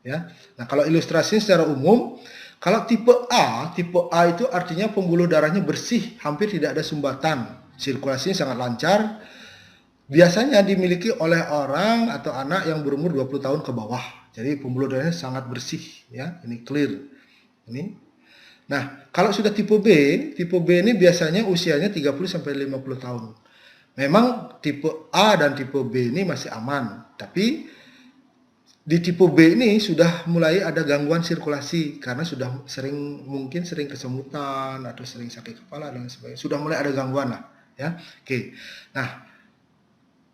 ya. Nah, kalau ilustrasinya secara umum, kalau tipe A itu artinya pembuluh darahnya bersih, hampir tidak ada sumbatan, sirkulasinya sangat lancar. Biasanya dimiliki oleh orang atau anak yang berumur 20 tahun ke bawah. Jadi pembuluh darahnya sangat bersih, ya. Ini clear. Ini. Nah, kalau sudah tipe B ini biasanya usianya 30 sampai 50 tahun. Memang tipe A dan tipe B ini masih aman, tapi di tipe B ini sudah mulai ada gangguan sirkulasi karena sudah mungkin sering kesemutan atau sering sakit kepala dan sebagainya. Sudah mulai ada gangguan lah, ya. Oke. Nah,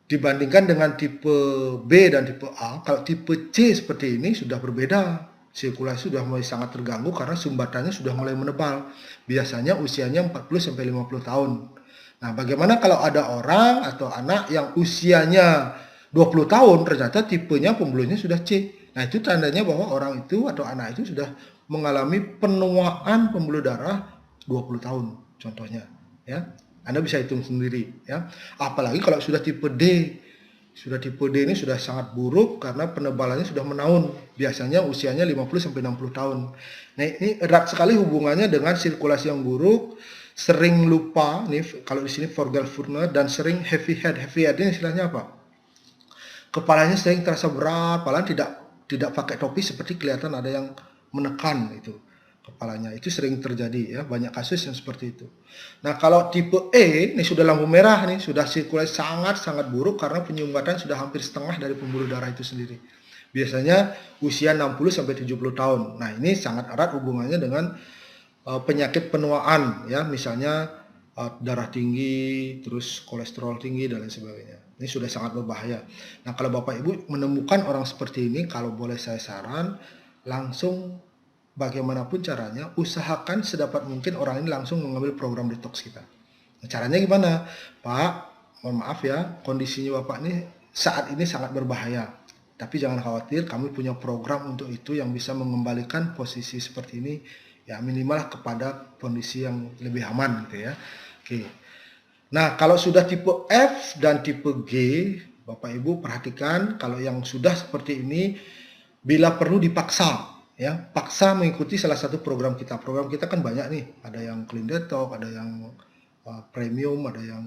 dibandingkan dengan tipe B dan tipe A, kalau tipe C seperti ini sudah berbeda. Sirkulasi sudah mulai sangat terganggu karena sumbatannya sudah mulai menebal. Biasanya usianya 40 sampai 50 tahun. Nah, bagaimana kalau ada orang atau anak yang usianya 20 tahun ternyata tipenya pembuluhnya sudah C. Nah, itu tandanya bahwa orang itu atau anak itu sudah mengalami penuaan pembuluh darah 20 tahun contohnya, ya. Anda bisa hitung sendiri, ya. Apalagi kalau sudah tipe D. Sudah tipe D ini sudah sangat buruk karena penebalannya sudah menaun. Biasanya usianya 50 sampai 60 tahun. Nah, ini erat sekali hubungannya dengan sirkulasi yang buruk, sering lupa, nih kalau di sini forgetfulness, dan sering heavy head. Heavy head ini istilahnya apa? Kepalanya sering terasa berat, padahal tidak pakai topi seperti kelihatan ada yang menekan itu kepalanya. Itu sering terjadi, ya, banyak kasus yang seperti itu. Nah, kalau tipe E ini sudah lampu merah nih, sudah sirkulasi sangat buruk karena penyumbatan sudah hampir setengah dari pembuluh darah itu sendiri. Biasanya usia 60 sampai 70 tahun. Nah, ini sangat erat hubungannya dengan penyakit penuaan, ya, misalnya darah tinggi, terus kolesterol tinggi dan lain sebagainya. Ini sudah sangat berbahaya. Nah, kalau Bapak Ibu menemukan orang seperti ini, kalau boleh saya saran, langsung bagaimanapun caranya, usahakan sedapat mungkin orang ini langsung mengambil program detox kita. Nah, caranya gimana? Pak, mohon maaf ya, kondisinya Bapak ini saat ini sangat berbahaya. Tapi jangan khawatir, kami punya program untuk itu yang bisa mengembalikan posisi seperti ini, ya minimal kepada kondisi yang lebih aman, gitu ya. Oke. Nah, kalau sudah tipe F dan tipe G, Bapak Ibu perhatikan kalau yang sudah seperti ini, bila perlu dipaksa, ya, paksa mengikuti salah satu program kita. Program kita kan banyak nih, ada yang clean detox, ada yang premium, ada yang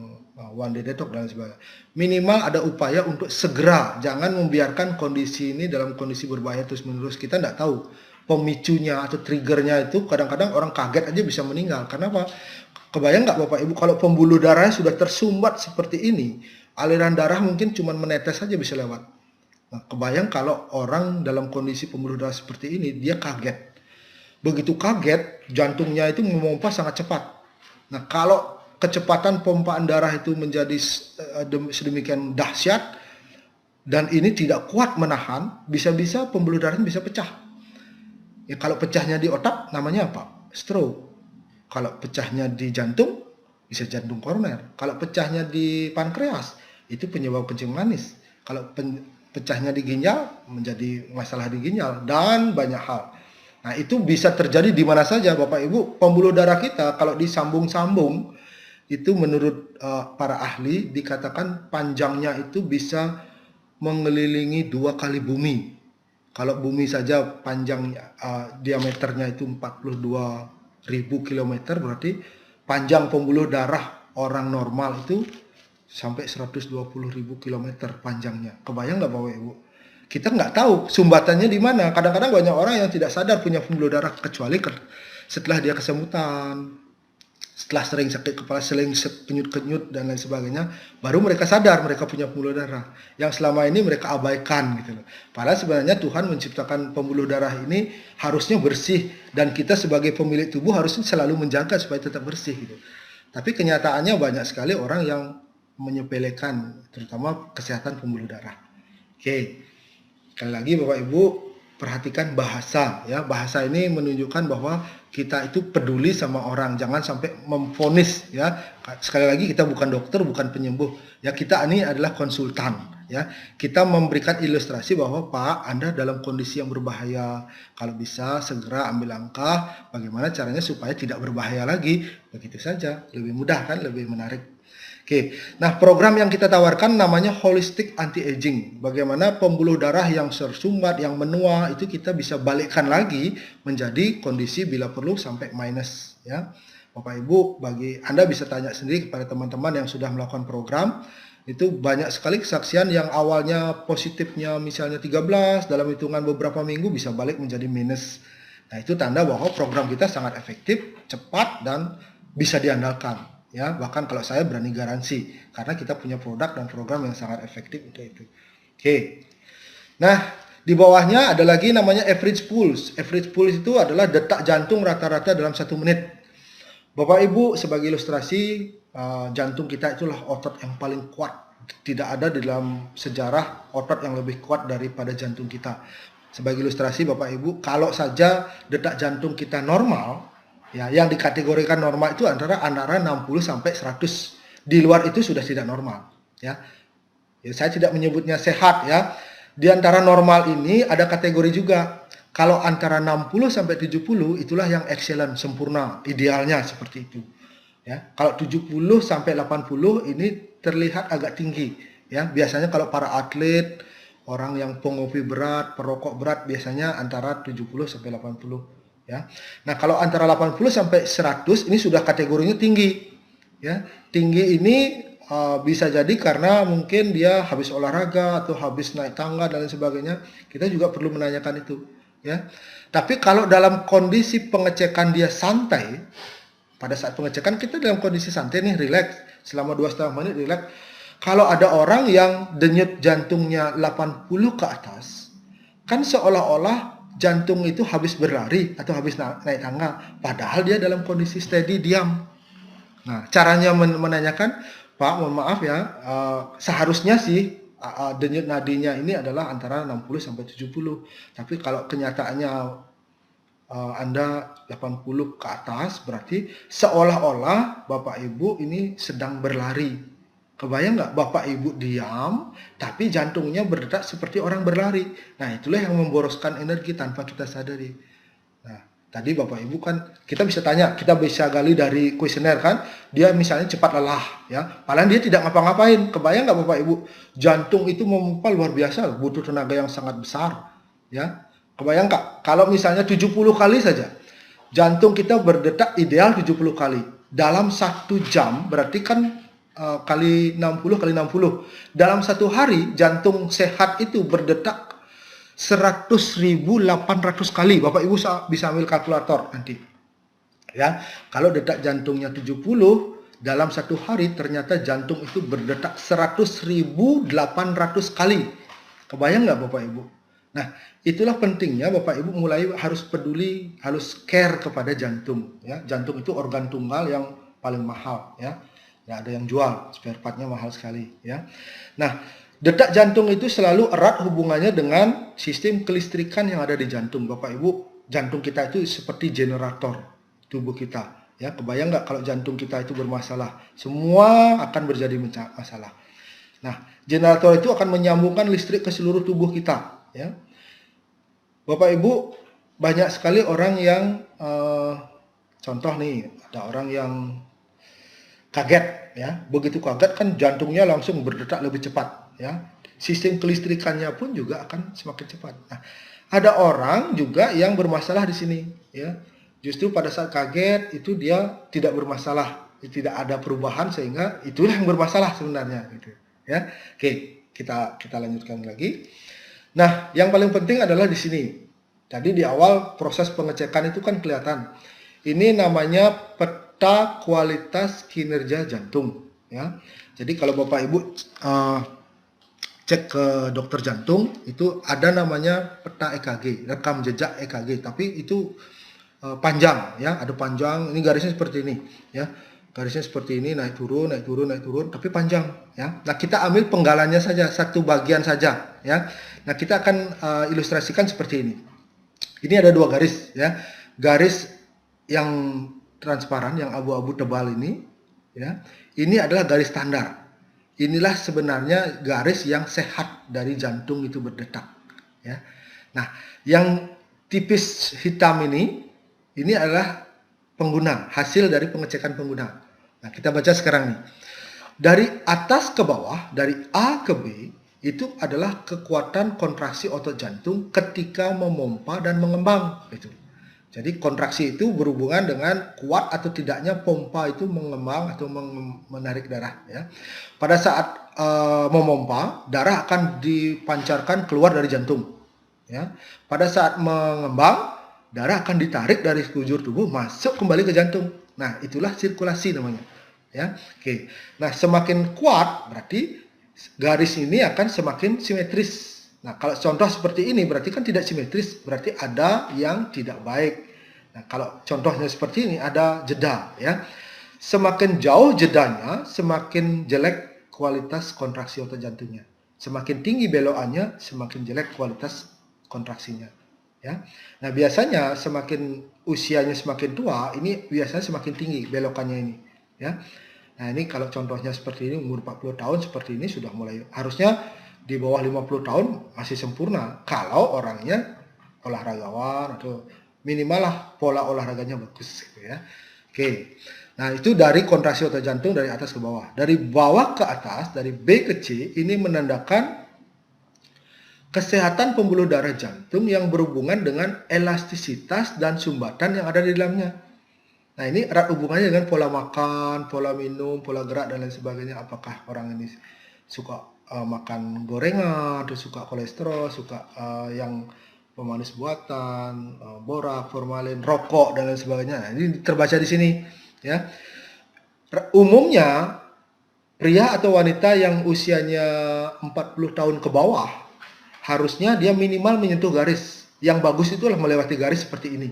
one day detox dan sebagainya. Minimal ada upaya untuk segera, jangan membiarkan kondisi ini dalam kondisi berbahaya terus menerus. Kita tidak tahu pemicunya atau triggernya itu, kadang-kadang orang kaget aja bisa meninggal. Karena apa? Kebayang nggak Bapak Ibu kalau pembuluh darahnya sudah tersumbat seperti ini, aliran darah mungkin cuma menetes saja bisa lewat. Nah, kebayang kalau orang dalam kondisi pembuluh darah seperti ini, dia kaget. Begitu kaget, jantungnya itu memompa sangat cepat. Nah, kalau kecepatan pompaan darah itu menjadi sedemikian dahsyat, dan ini tidak kuat menahan, bisa-bisa pembuluh darahnya bisa pecah. Ya, kalau pecahnya di otak, namanya apa? Stroke. Kalau pecahnya di jantung, bisa jantung koroner. Kalau pecahnya di pankreas, itu penyebab kencing manis. Kalau pecahnya di ginjal, menjadi masalah di ginjal, dan banyak hal. Nah, itu bisa terjadi di mana saja, Bapak Ibu. Pembuluh darah kita, kalau disambung-sambung, itu menurut para ahli, dikatakan panjangnya itu bisa mengelilingi 2 kali bumi. Kalau bumi saja panjang diameternya itu 42.000 kilometer, berarti panjang pembuluh darah orang normal itu sampai 120.000 kilometer panjangnya. Kebayang nggak Bapak Ibu? Kita nggak tahu sumbatannya di mana. Kadang-kadang banyak orang yang tidak sadar punya pembuluh darah, kecuali setelah dia kesemutan, setelah sering sakit kepala, sering kenyut-kenyut dan lain sebagainya, baru mereka sadar mereka punya pembuluh darah. Yang selama ini mereka abaikan gitu loh. Padahal sebenarnya Tuhan menciptakan pembuluh darah ini harusnya bersih, dan kita sebagai pemilik tubuh harusnya selalu menjaga supaya tetap bersih gitu. Tapi kenyataannya banyak sekali orang yang menyepelekan terutama kesehatan pembuluh darah. Oke. Sekali lagi Bapak Ibu, perhatikan bahasa ya. Bahasa ini menunjukkan bahwa kita itu peduli sama orang, jangan sampai memvonis ya. Sekali lagi kita bukan dokter, bukan penyembuh. Ya, kita ini adalah konsultan ya. Kita memberikan ilustrasi bahwa Pak, Anda dalam kondisi yang berbahaya. Kalau bisa segera ambil langkah bagaimana caranya supaya tidak berbahaya lagi. Begitu saja, lebih mudah kan, lebih menarik. Oke, nah program yang kita tawarkan namanya Holistic Anti-Aging. Bagaimana pembuluh darah yang tersumbat, yang menua, itu kita bisa balikkan lagi menjadi kondisi bila perlu sampai minus. Ya, Bapak Ibu, bagi Anda bisa tanya sendiri kepada teman-teman yang sudah melakukan program. Itu banyak sekali kesaksian yang awalnya positifnya misalnya 13, dalam hitungan beberapa minggu bisa balik menjadi minus. Nah, itu tanda bahwa program kita sangat efektif, cepat, dan bisa diandalkan. Ya, bahkan kalau saya berani garansi karena kita punya produk dan program yang sangat efektif untuk itu. Oke. Nah, di bawahnya ada lagi namanya average pulse. Average pulse itu adalah detak jantung rata-rata dalam 1 menit. Bapak Ibu, sebagai ilustrasi, jantung kita itulah otot yang paling kuat. Tidak ada di dalam sejarah otot yang lebih kuat daripada jantung kita. Sebagai ilustrasi Bapak Ibu, kalau saja detak jantung kita normal, ya, yang dikategorikan normal itu antara 60 sampai 100. Di luar itu sudah tidak normal, ya. Ya, saya tidak menyebutnya sehat ya. Di antara normal ini ada kategori juga. Kalau antara 60 sampai 70 itulah yang excellent, sempurna, idealnya seperti itu. Ya, kalau 70 sampai 80 ini terlihat agak tinggi, ya. Biasanya kalau para atlet, orang yang pengopi berat, perokok berat biasanya antara 70 sampai 80. Ya. Nah, kalau antara 80 sampai 100 ini sudah kategorinya tinggi. Ya. Tinggi ini bisa jadi karena mungkin dia habis olahraga atau habis naik tangga dan lain sebagainya. Kita juga perlu menanyakan itu, ya. Tapi kalau dalam kondisi pengecekan dia santai, pada saat pengecekan kita dalam kondisi santai nih, relax, selama 2,5 menit relax. Kalau ada orang yang denyut jantungnya 80 ke atas, kan seolah-olah jantung itu habis berlari atau habis naik tangga, padahal dia dalam kondisi steady, diam. Nah, caranya menanyakan, Pak, mohon maaf ya, seharusnya sih denyut nadinya ini adalah antara 60 sampai 70. Tapi kalau kenyataannya Anda 80 ke atas, berarti seolah-olah Bapak Ibu ini sedang berlari. Kebayang nggak Bapak Ibu diam, tapi jantungnya berdetak seperti orang berlari. Nah, itulah yang memboroskan energi tanpa kita sadari. Nah, tadi Bapak Ibu kan, kita bisa tanya, kita bisa gali dari kuesioner kan, dia misalnya cepat lelah, ya. Padahal dia tidak ngapa-ngapain. Kebayang nggak Bapak Ibu, jantung itu memompa luar biasa, butuh tenaga yang sangat besar, ya. Kebayang nggak, kalau misalnya 70 kali saja, jantung kita berdetak ideal 70 kali. Dalam 1 jam, berarti kan kali 60 kali 60. Dalam 1 hari jantung sehat itu berdetak 100.800 kali. Bapak Ibu bisa ambil kalkulator nanti. Ya, kalau detak jantungnya 70 dalam 1 hari ternyata jantung itu berdetak 100.800 kali. Kebayang nggak Bapak Ibu? Nah, itulah pentingnya Bapak Ibu mulai harus peduli, harus care kepada jantung. Ya, jantung itu organ tunggal yang paling mahal, ya. Nggak ada yang jual, spare partnya mahal sekali, ya. Nah, detak jantung itu selalu erat hubungannya dengan sistem kelistrikan yang ada di jantung. Bapak Ibu, jantung kita itu seperti generator tubuh kita, ya. Kebayang nggak kalau jantung kita itu bermasalah, semua akan menjadi masalah. Nah, generator itu akan menyambungkan listrik ke seluruh tubuh kita, ya. Bapak Ibu, banyak sekali orang yang contoh nih, ada orang yang kaget, ya. Begitu kaget kan jantungnya langsung berdetak lebih cepat, ya. sistem kelistrikannya pun juga akan semakin cepat. Nah, ada orang juga yang bermasalah di sini, ya. Justru pada saat kaget itu dia tidak bermasalah, tidak ada perubahan sehingga itulah yang bermasalah sebenarnya, gitu, ya. Oke, kita lanjutkan lagi. Nah, yang paling penting adalah di sini. Tadi di awal proses pengecekan itu kan kelihatan. Ini namanya peta kualitas kinerja jantung, ya. Jadi kalau Bapak Ibu cek ke dokter jantung itu ada namanya peta EKG, rekam jejak EKG, tapi itu panjang, ya, ada panjang. Ini garisnya seperti ini, ya, garisnya seperti ini, naik turun, naik turun, naik turun, tapi panjang, ya. Nah, kita ambil penggalannya saja, satu bagian saja, ya. Nah, kita akan ilustrasikan seperti ini. Ini ada dua garis, ya, garis yang transparan, yang abu-abu tebal ini, ya, ini adalah garis standar. Inilah sebenarnya garis yang sehat dari jantung itu berdetak, ya. Nah, yang tipis hitam ini adalah pengguna, hasil dari pengecekan pengguna. Nah, kita baca sekarang nih. Dari atas ke bawah, dari A ke B, itu adalah kekuatan kontraksi otot jantung ketika memompa dan mengembang. Itu. Jadi kontraksi itu berhubungan dengan kuat atau tidaknya pompa itu mengembang atau menarik darah, ya. Pada saat memompa, darah akan dipancarkan keluar dari jantung, ya. Pada saat mengembang, darah akan ditarik dari sekujur tubuh masuk kembali ke jantung. Nah, itulah sirkulasi namanya, ya. Oke. Nah, semakin kuat berarti garis ini akan semakin simetris. Nah, kalau contoh seperti ini berarti kan tidak simetris, berarti ada yang tidak baik. Nah, kalau contohnya seperti ini ada jeda, ya. Semakin jauh jedanya, semakin jelek kualitas kontraksi otot jantungnya. Semakin tinggi belokannya, semakin jelek kualitas kontraksinya, ya. Nah, biasanya semakin usianya semakin tua, ini biasanya semakin tinggi belokannya ini, ya. Nah, ini kalau contohnya seperti ini umur 40 tahun seperti ini sudah mulai, harusnya di bawah 50 tahun masih sempurna kalau orangnya olahragawan atau minimal lah pola olahraganya bagus, gitu, ya. Oke. Nah, itu dari kontraksi otot jantung dari atas ke bawah. Dari bawah ke atas, dari B ke C, ini menandakan kesehatan pembuluh darah jantung yang berhubungan dengan elastisitas dan sumbatan yang ada di dalamnya. Nah, ini erat hubungannya dengan pola makan, pola minum, pola gerak, dan lain sebagainya. Apakah orang ini suka makan gorengan, atau suka kolesterol, suka yang pemanis buatan, borak, formalin, rokok, dan lain sebagainya. Nah, ini terbaca di sini, ya. Umumnya pria atau wanita yang usianya 40 tahun ke bawah harusnya dia minimal menyentuh garis. Yang bagus itulah melewati garis seperti ini.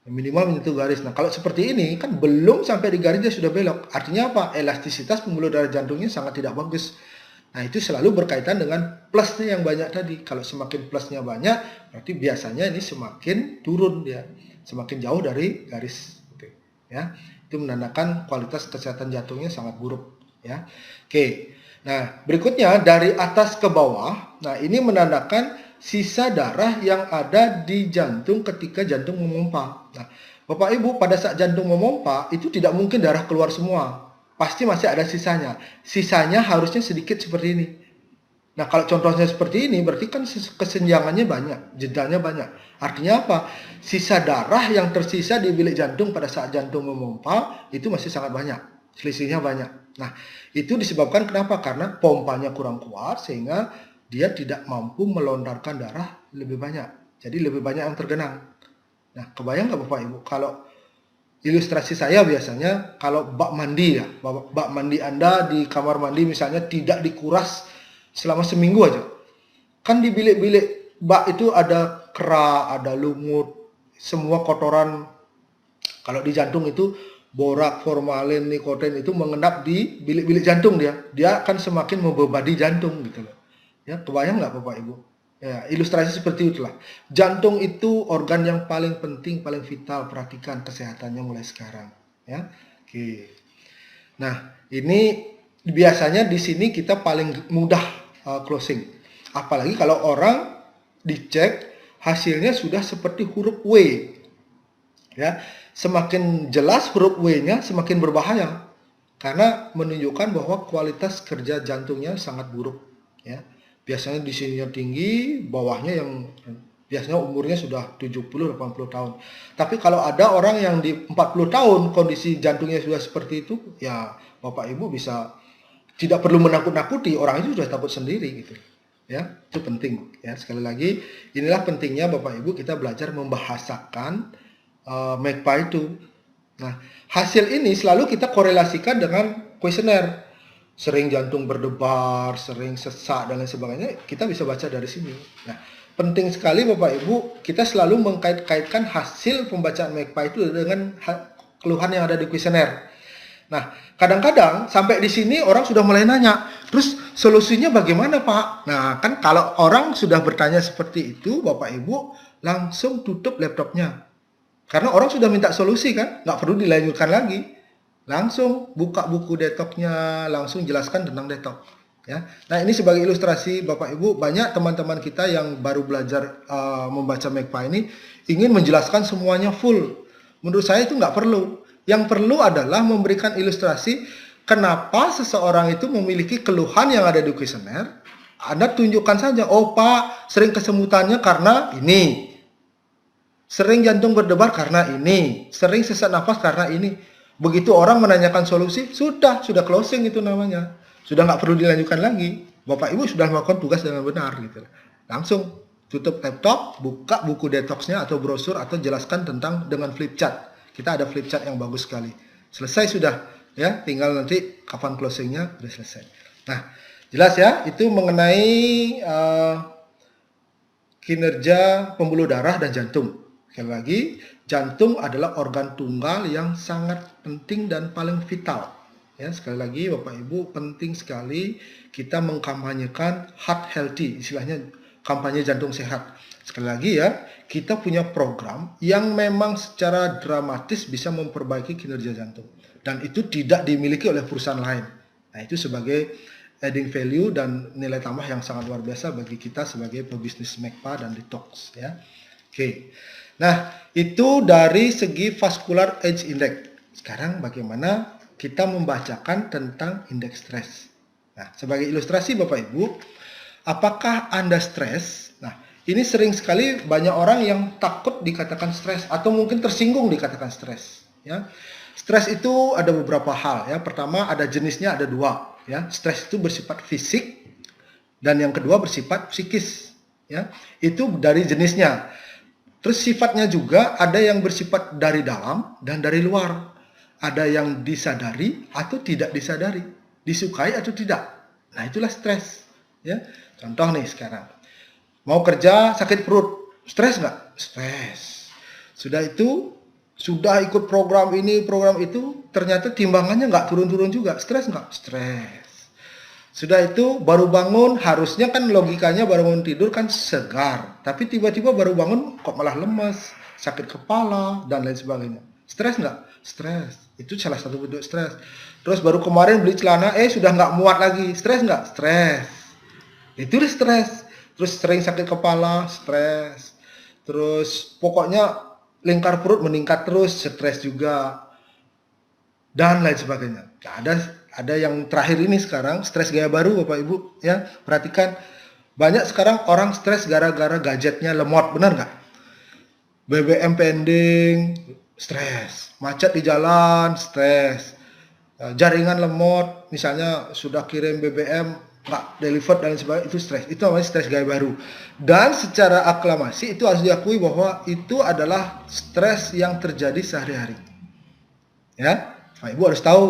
Minimal menyentuh garis. Nah, kalau seperti ini kan belum sampai di garis dia sudah belok. Artinya apa? Elastisitas pembuluh darah jantungnya sangat tidak bagus. Nah, itu selalu berkaitan dengan plusnya yang banyak tadi. Kalau semakin plusnya banyak, berarti biasanya ini semakin turun dia, semakin jauh dari garis. Oke, ya. Itu menandakan kualitas kesehatan jantungnya sangat buruk, ya. Oke. Nah, berikutnya dari atas ke bawah. Nah, ini menandakan sisa darah yang ada di jantung ketika jantung memompa. Nah, Bapak Ibu, pada saat jantung memompa itu tidak mungkin darah keluar semua. Pasti masih ada sisanya. Sisanya harusnya sedikit seperti ini. Nah, kalau contohnya seperti ini, berarti kan kesenjangannya banyak, jedanya banyak. Artinya apa? Sisa darah yang tersisa di bilik jantung pada saat jantung memompa, itu masih sangat banyak. Selisihnya banyak. Nah, itu disebabkan kenapa? Karena pompanya kurang kuat, sehingga dia tidak mampu melontarkan darah lebih banyak. Jadi lebih banyak yang tergenang. Nah, kebayang nggak Bapak Ibu? Kalau ilustrasi saya biasanya kalau bak mandi, ya, bak mandi Anda di kamar mandi misalnya tidak dikuras selama seminggu aja. Kan di bilik-bilik bak itu ada kera, ada lumut, semua kotoran. Kalau di jantung itu borak, formalin, nikotin itu mengendap di bilik-bilik jantung dia. Dia akan semakin membebani jantung gitu loh. Ya, kebayang nggak Bapak Ibu? Ya, ilustrasi seperti itulah. Jantung itu organ yang paling penting, paling vital. Perhatikan kesehatannya mulai sekarang, ya. Oke. Nah, ini biasanya di sini kita paling mudah closing. Apalagi kalau orang dicek hasilnya sudah seperti huruf W. Ya, semakin jelas huruf W-nya semakin berbahaya karena menunjukkan bahwa kualitas kerja jantungnya sangat buruk, ya. Biasanya di sininya tinggi, bawahnya yang biasanya umurnya sudah 70-80 tahun. Tapi kalau ada orang yang di 40 tahun kondisi jantungnya sudah seperti itu, ya Bapak Ibu bisa tidak perlu menakut-nakuti, orang itu sudah takut sendiri gitu. Ya, itu penting ya. Sekali lagi, inilah pentingnya Bapak Ibu kita belajar membahasakan MACPA itu. Nah, hasil ini selalu kita korelasikan dengan kuesioner. Sering jantung berdebar, sering sesak dan lain sebagainya, kita bisa baca dari sini. Nah, penting sekali Bapak Ibu, kita selalu mengkait-kaitkan hasil pembacaan MACPA itu dengan keluhan yang ada di kuesioner. Nah, kadang-kadang sampai di sini orang sudah mulai nanya, terus solusinya bagaimana Pak? Nah, kan kalau orang sudah bertanya seperti itu, Bapak Ibu langsung tutup laptopnya. Karena orang sudah minta solusi kan, nggak perlu dilanjutkan lagi. Langsung buka buku detoxnya, langsung jelaskan tentang detox. Ya. Nah, ini sebagai ilustrasi Bapak Ibu, banyak teman-teman kita yang baru belajar membaca MACPA ini ingin menjelaskan semuanya full. Menurut saya itu nggak perlu. Yang perlu adalah memberikan ilustrasi kenapa seseorang itu memiliki keluhan yang ada di kuesioner. Anda tunjukkan saja, oh Pak, sering kesemutannya karena ini. Sering jantung berdebar karena ini. Sering sesak nafas karena ini. Begitu orang menanyakan solusi, sudah closing itu namanya. Sudah nggak perlu dilanjutkan lagi. Bapak Ibu sudah melakukan tugas dengan benar gitu. Langsung tutup laptop, buka buku detoxnya atau brosur atau jelaskan tentang dengan flip chart. Kita ada flip chart yang bagus sekali. Selesai sudah ya, tinggal nanti kapan closingnya sudah selesai. Nah, jelas ya, itu mengenai kinerja pembuluh darah dan jantung. Sekali lagi, jantung adalah organ tunggal yang sangat penting dan paling vital. Ya, sekali lagi Bapak Ibu, penting sekali kita mengkampanyekan heart healthy, istilahnya kampanye jantung sehat. Sekali lagi ya, kita punya program yang memang secara dramatis bisa memperbaiki kinerja jantung. Dan itu tidak dimiliki oleh perusahaan lain. Nah, itu sebagai adding value dan nilai tambah yang sangat luar biasa bagi kita sebagai pebisnis MACPA dan detox ya. Oke. Nah, itu dari segi vascular age index. Sekarang bagaimana kita membacakan tentang indeks stres. Nah, sebagai ilustrasi Bapak Ibu, apakah Anda stres? Nah, ini sering sekali banyak orang yang takut dikatakan stres atau mungkin tersinggung dikatakan stres. Ya, stres itu ada beberapa hal. Ya, pertama ada jenisnya, ada dua. Ya, stres itu bersifat fisik dan yang kedua bersifat psikis. Ya, itu dari jenisnya. Terus sifatnya juga ada yang bersifat dari dalam dan dari luar. Ada yang disadari atau tidak disadari, disukai atau tidak. Nah, itulah stres. Ya, contoh nih sekarang, mau kerja sakit perut, stres nggak? Stres. Sudah itu, sudah ikut program ini, program itu, ternyata timbangannya nggak turun-turun juga, stres nggak? Stres. Sudah itu baru bangun, harusnya kan logikanya baru bangun tidur kan segar. Tapi tiba-tiba baru bangun kok malah lemas, sakit kepala, dan lain sebagainya. Stres nggak? Stres. Itu salah satu bentuk stres. Terus baru kemarin beli celana, sudah nggak muat lagi. Stres nggak? Stres. Itu udah stres. Terus sering sakit kepala, stres. Terus pokoknya lingkar perut meningkat terus, stres juga. Dan lain sebagainya. Ada yang terakhir ini sekarang, stres gaya baru Bapak Ibu, ya. Perhatikan, banyak sekarang orang stres gara-gara gadgetnya lemot, benar nggak? BBM pending, stres. Macet di jalan, stres. Jaringan lemot, misalnya sudah kirim BBM, nggak deliver dan sebagainya, itu stres. Itu namanya stres gaya baru. Dan secara aklamasi itu harus diakui bahwa itu adalah stres yang terjadi sehari-hari. Ya, Bapak Ibu harus tahu.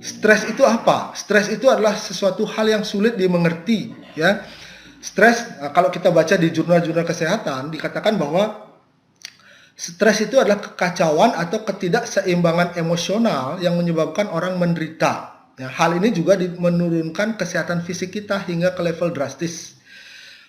Stres itu apa? Stres itu adalah sesuatu hal yang sulit dimengerti, ya. Stres, kalau kita baca di jurnal-jurnal kesehatan, dikatakan bahwa stres itu adalah kekacauan atau ketidakseimbangan emosional yang menyebabkan orang menderita. Ya, hal ini juga menurunkan kesehatan fisik kita hingga ke level drastis.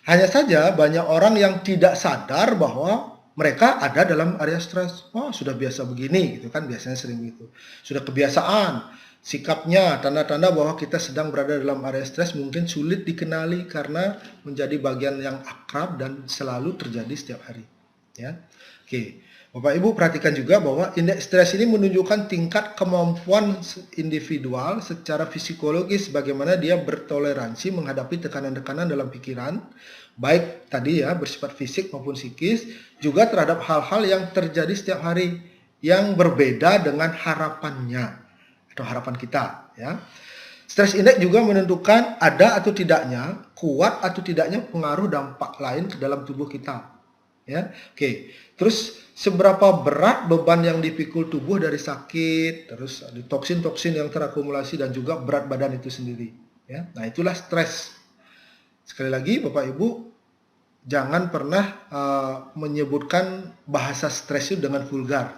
Hanya saja banyak orang yang tidak sadar bahwa mereka ada dalam area stres. Oh, sudah biasa begini, gitu kan, biasanya sering begitu. Sudah kebiasaan. Sikapnya, tanda-tanda bahwa kita sedang berada dalam area stres mungkin sulit dikenali karena menjadi bagian yang akrab dan selalu terjadi setiap hari. Ya, oke. Bapak Ibu perhatikan juga bahwa indeks stres ini menunjukkan tingkat kemampuan individual secara psikologis bagaimana dia bertoleransi menghadapi tekanan-tekanan dalam pikiran, baik tadi ya bersifat fisik maupun psikis, juga terhadap hal-hal yang terjadi setiap hari yang berbeda dengan harapannya atau harapan kita ya. Stress index juga menentukan ada atau tidaknya, kuat atau tidaknya pengaruh dampak lain ke dalam tubuh kita. Ya, oke. Terus seberapa berat beban yang dipikul tubuh dari sakit, terus ada toksin-toksin yang terakumulasi dan juga berat badan itu sendiri. Ya, nah itulah stres. Sekali lagi, Bapak Ibu, jangan pernah menyebutkan bahasa stres itu dengan vulgar.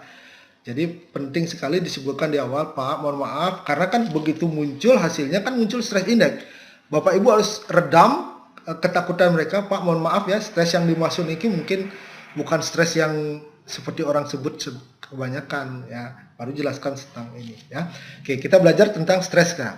Jadi penting sekali disebutkan di awal, Pak, mohon maaf, karena kan begitu muncul hasilnya kan muncul stress index. Bapak Ibu harus redam ketakutan mereka, Pak, mohon maaf ya, stres yang dimaksud ini mungkin bukan stres yang seperti orang sebut kebanyakan ya. Baru jelaskan tentang ini ya. Oke, kita belajar tentang stres sekarang.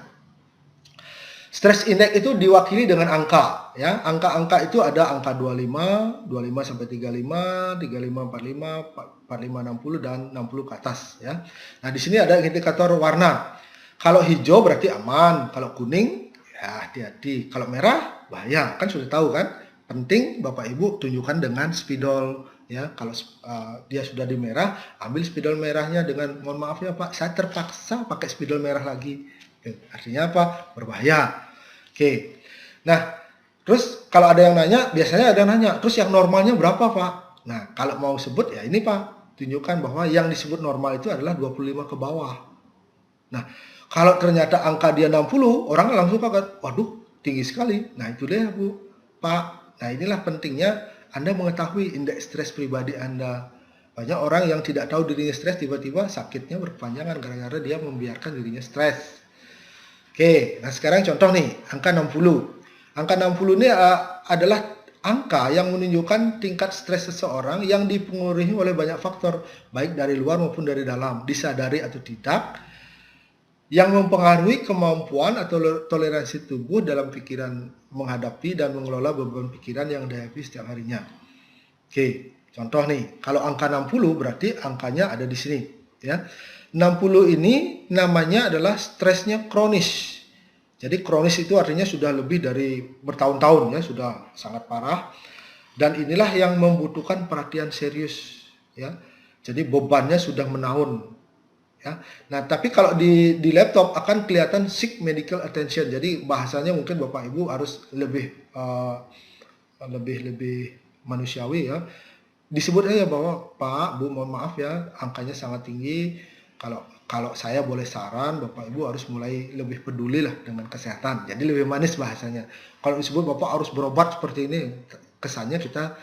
Stress index itu diwakili dengan angka ya. Angka-angka itu ada angka 25, 25 sampai 35, 35 45, 45 60 dan 60 ke atas ya. Nah, di sini ada indikator warna. Kalau hijau berarti aman, kalau kuning ya hati-hati, kalau merah bahaya. Kan sudah tahu kan? Penting Bapak Ibu tunjukkan dengan spidol ya. Kalau dia sudah di merah, ambil spidol merahnya dengan mohon maaf ya Pak, saya terpaksa pakai spidol merah lagi. Artinya apa? Berbahaya. Oke. Nah, terus kalau ada yang nanya, biasanya ada yang nanya, terus yang normalnya berapa, Pak? Nah, kalau mau sebut ya ini, Pak. Tunjukkan bahwa yang disebut normal itu adalah 25 ke bawah. Nah, kalau ternyata angka dia 60, orang langsung kaget, waduh, tinggi sekali. Nah, itu dia, Bu. Pak, nah inilah pentingnya Anda mengetahui indeks stres pribadi Anda. Banyak orang yang tidak tahu dirinya stres, tiba-tiba sakitnya berkepanjangan gara-gara dia membiarkan dirinya stres. Oke, nah sekarang contoh nih, angka 60. Angka 60 ini adalah angka yang menunjukkan tingkat stres seseorang yang dipengaruhi oleh banyak faktor, baik dari luar maupun dari dalam, disadari atau tidak, yang mempengaruhi kemampuan atau toleransi tubuh dalam pikiran menghadapi dan mengelola beban pikiran yang dihadapi setiap harinya. Oke, contoh nih, kalau angka 60 berarti angkanya ada di sini, ya. 60 ini namanya adalah stresnya kronis. Jadi kronis itu artinya sudah lebih dari bertahun-tahun ya, sudah sangat parah. Dan inilah yang membutuhkan perhatian serius ya. Jadi bebannya sudah menahun ya. Nah, tapi kalau di laptop akan kelihatan seek medical attention. Jadi bahasanya mungkin Bapak Ibu harus lebih manusiawi ya. Disebut aja bahwa Pak, Bu, mohon maaf ya, angkanya sangat tinggi. Kalau saya boleh saran, Bapak Ibu harus mulai lebih peduli lah dengan kesehatan. Jadi lebih manis bahasanya. Kalau disebut Bapak harus berobat seperti ini, kesannya kita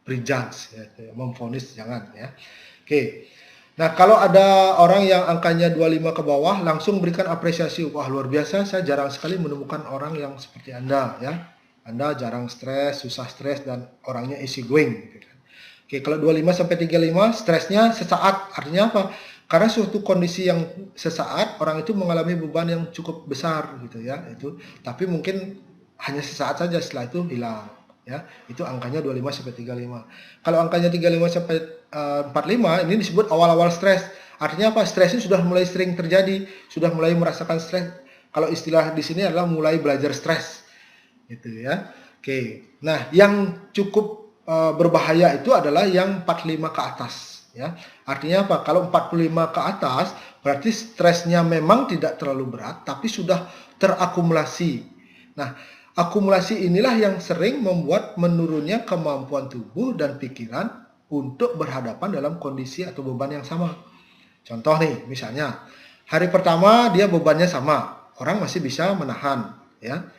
prejudge, ya, memvonis, jangan ya. Oke. Nah, kalau ada orang yang angkanya 25 ke bawah, langsung berikan apresiasi. Wah, luar biasa, saya jarang sekali menemukan orang yang seperti Anda ya. Anda jarang stres, susah stres, dan orangnya easy going. Gitu. Oke, kalau 25 sampai 35 stresnya sesaat, artinya apa? Karena suatu kondisi yang sesaat orang itu mengalami beban yang cukup besar gitu ya, itu. Tapi mungkin hanya sesaat saja, setelah itu hilang ya. Itu angkanya 25 sampai 35. Kalau angkanya 35 sampai 45 ini disebut awal-awal stres. Artinya apa? Stresnya sudah mulai sering terjadi, sudah mulai merasakan stres. Kalau istilah di sini adalah mulai belajar stres. Gitu ya. Oke. Nah, yang cukup berbahaya itu adalah yang 45 ke atas ya. Artinya apa? Kalau 45 ke atas berarti stresnya memang tidak terlalu berat tapi sudah terakumulasi. Nah, akumulasi inilah yang sering membuat menurunnya kemampuan tubuh dan pikiran untuk berhadapan dalam kondisi atau beban yang sama. Contoh nih, misalnya hari pertama dia bebannya sama, orang masih bisa menahan ya.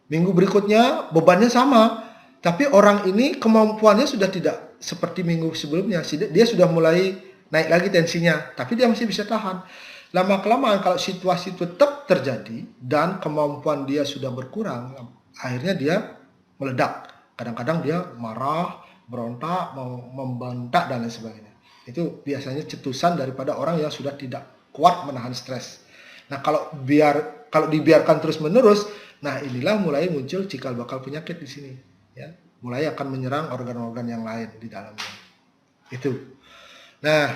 Minggu berikutnya bebannya sama, tapi orang ini kemampuannya sudah tidak seperti minggu sebelumnya. Dia sudah mulai naik lagi tensinya, tapi dia masih bisa tahan. Lama-kelamaan kalau situasi tetap terjadi dan kemampuan dia sudah berkurang, akhirnya dia meledak. Kadang-kadang dia marah, berontak, mau membentak dan lain sebagainya. Itu biasanya cetusan daripada orang yang sudah tidak kuat menahan stres. Nah, kalau dibiarkan terus-menerus, nah inilah mulai muncul cikal bakal penyakit di sini. Ya, mulai akan menyerang organ-organ yang lain di dalamnya. Itu. Nah,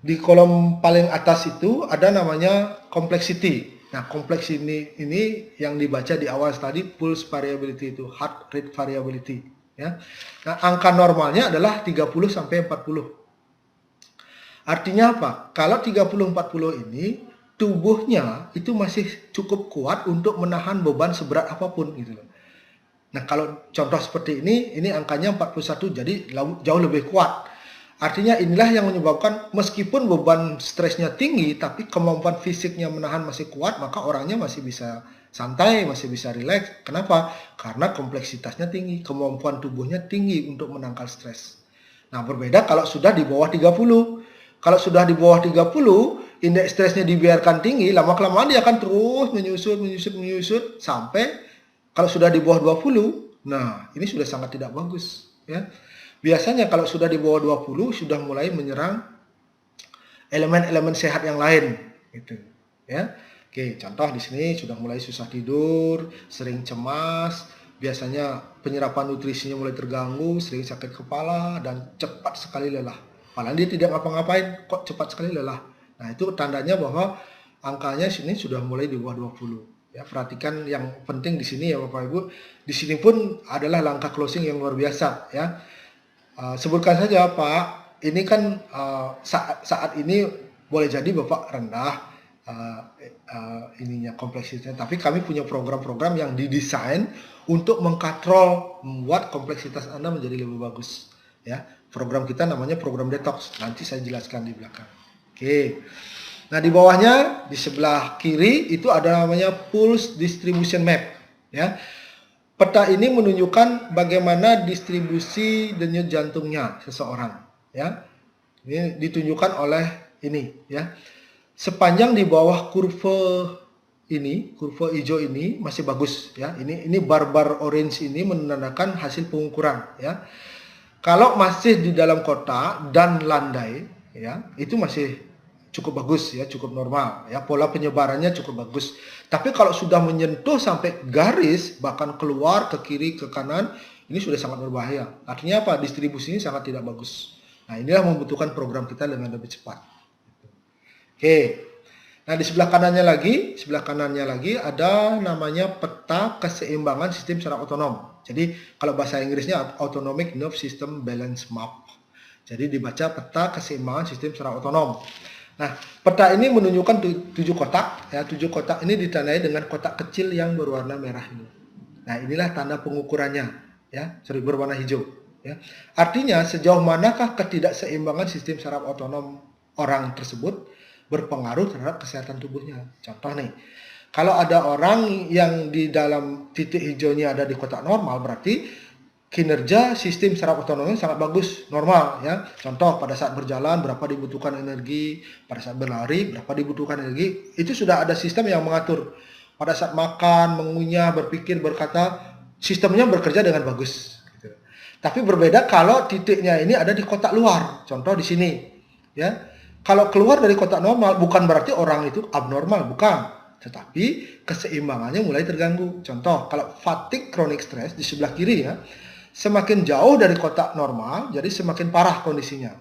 di kolom paling atas itu ada namanya complexity. Nah, kompleks ini yang dibaca di awal tadi pulse variability itu, heart rate variability, ya. Nah, angka normalnya adalah 30 sampai 40. Artinya apa? Kalau 30-40 ini tubuhnya itu masih cukup kuat untuk menahan beban seberat apapun gitu loh. Nah, kalau contoh seperti ini angkanya 41, jadi jauh lebih kuat. Artinya inilah yang menyebabkan meskipun beban stresnya tinggi, tapi kemampuan fisiknya menahan masih kuat, maka orangnya masih bisa santai, masih bisa rileks. Kenapa? Karena kompleksitasnya tinggi, kemampuan tubuhnya tinggi untuk menangkal stres. Nah, berbeda kalau sudah di bawah 30. Kalau sudah di bawah 30, indeks stresnya dibiarkan tinggi, lama-kelamaan dia akan terus menyusut sampai kalau sudah di bawah 20, nah ini sudah sangat tidak bagus, ya. Biasanya kalau sudah di bawah 20 sudah mulai menyerang elemen-elemen sehat yang lain, gitu, ya. Oke, contoh di sini sudah mulai susah tidur, sering cemas, biasanya penyerapan nutrisinya mulai terganggu, sering sakit kepala dan cepat sekali lelah. Padahal dia tidak ngapa-ngapain, kok cepat sekali lelah. Nah, itu tandanya bahwa angkanya sini sudah mulai di bawah 20. Ya, perhatikan yang penting di sini ya Bapak Ibu. Di sini pun adalah langkah closing yang luar biasa ya. Sebutkan saja Pak, ini kan saat ini boleh jadi Bapak rendah ininya kompleksitasnya, tapi kami punya program-program yang didesain untuk mengkontrol, membuat kompleksitas Anda menjadi lebih bagus ya. Program kita namanya program detox, nanti saya jelaskan di belakang. Oke. Nah, di bawahnya di sebelah kiri itu ada namanya pulse distribution map ya. Peta ini menunjukkan bagaimana distribusi denyut jantungnya seseorang ya. Ini ditunjukkan oleh ini ya. Sepanjang di bawah kurva hijau ini masih bagus ya. Ini bar-bar orange ini menandakan hasil pengukuran ya. Kalau masih di dalam kotak dan landai ya, itu masih cukup bagus ya, cukup normal ya, pola penyebarannya cukup bagus. Tapi kalau sudah menyentuh sampai garis bahkan keluar ke kiri ke kanan, ini sudah sangat berbahaya. Artinya apa? Distribusinya sangat tidak bagus. Nah, inilah membutuhkan program kita dengan lebih cepat. Oke. Nah, di sebelah kanannya lagi ada namanya peta keseimbangan sistem saraf otonom. Jadi kalau bahasa Inggrisnya Autonomic Nerve System Balance Map. Jadi dibaca peta keseimbangan sistem saraf otonom. Nah, peta ini menunjukkan 7 kotak ya. 7 kotak ini ditandai dengan kotak kecil yang berwarna merah ini. Nah, inilah tanda pengukurannya ya, berwarna hijau ya. Artinya sejauh manakah ketidakseimbangan sistem saraf otonom orang tersebut berpengaruh terhadap kesehatan tubuhnya. Contoh nih, kalau ada orang yang di dalam titik hijaunya ada di kotak normal, berarti kinerja sistem saraf otonomnya sangat bagus, normal ya. Contoh pada saat berjalan berapa dibutuhkan energi, pada saat berlari berapa dibutuhkan energi, itu sudah ada sistem yang mengatur. Pada saat makan, mengunyah, berpikir, berkata, sistemnya bekerja dengan bagus. Gitu. Tapi berbeda kalau titiknya ini ada di kotak luar, contoh di sini ya. Kalau keluar dari kotak normal bukan berarti orang itu abnormal, bukan. Tetapi keseimbangannya mulai terganggu. Contoh, kalau fatigue chronic stress di sebelah kiri ya, semakin jauh dari kotak normal, jadi semakin parah kondisinya.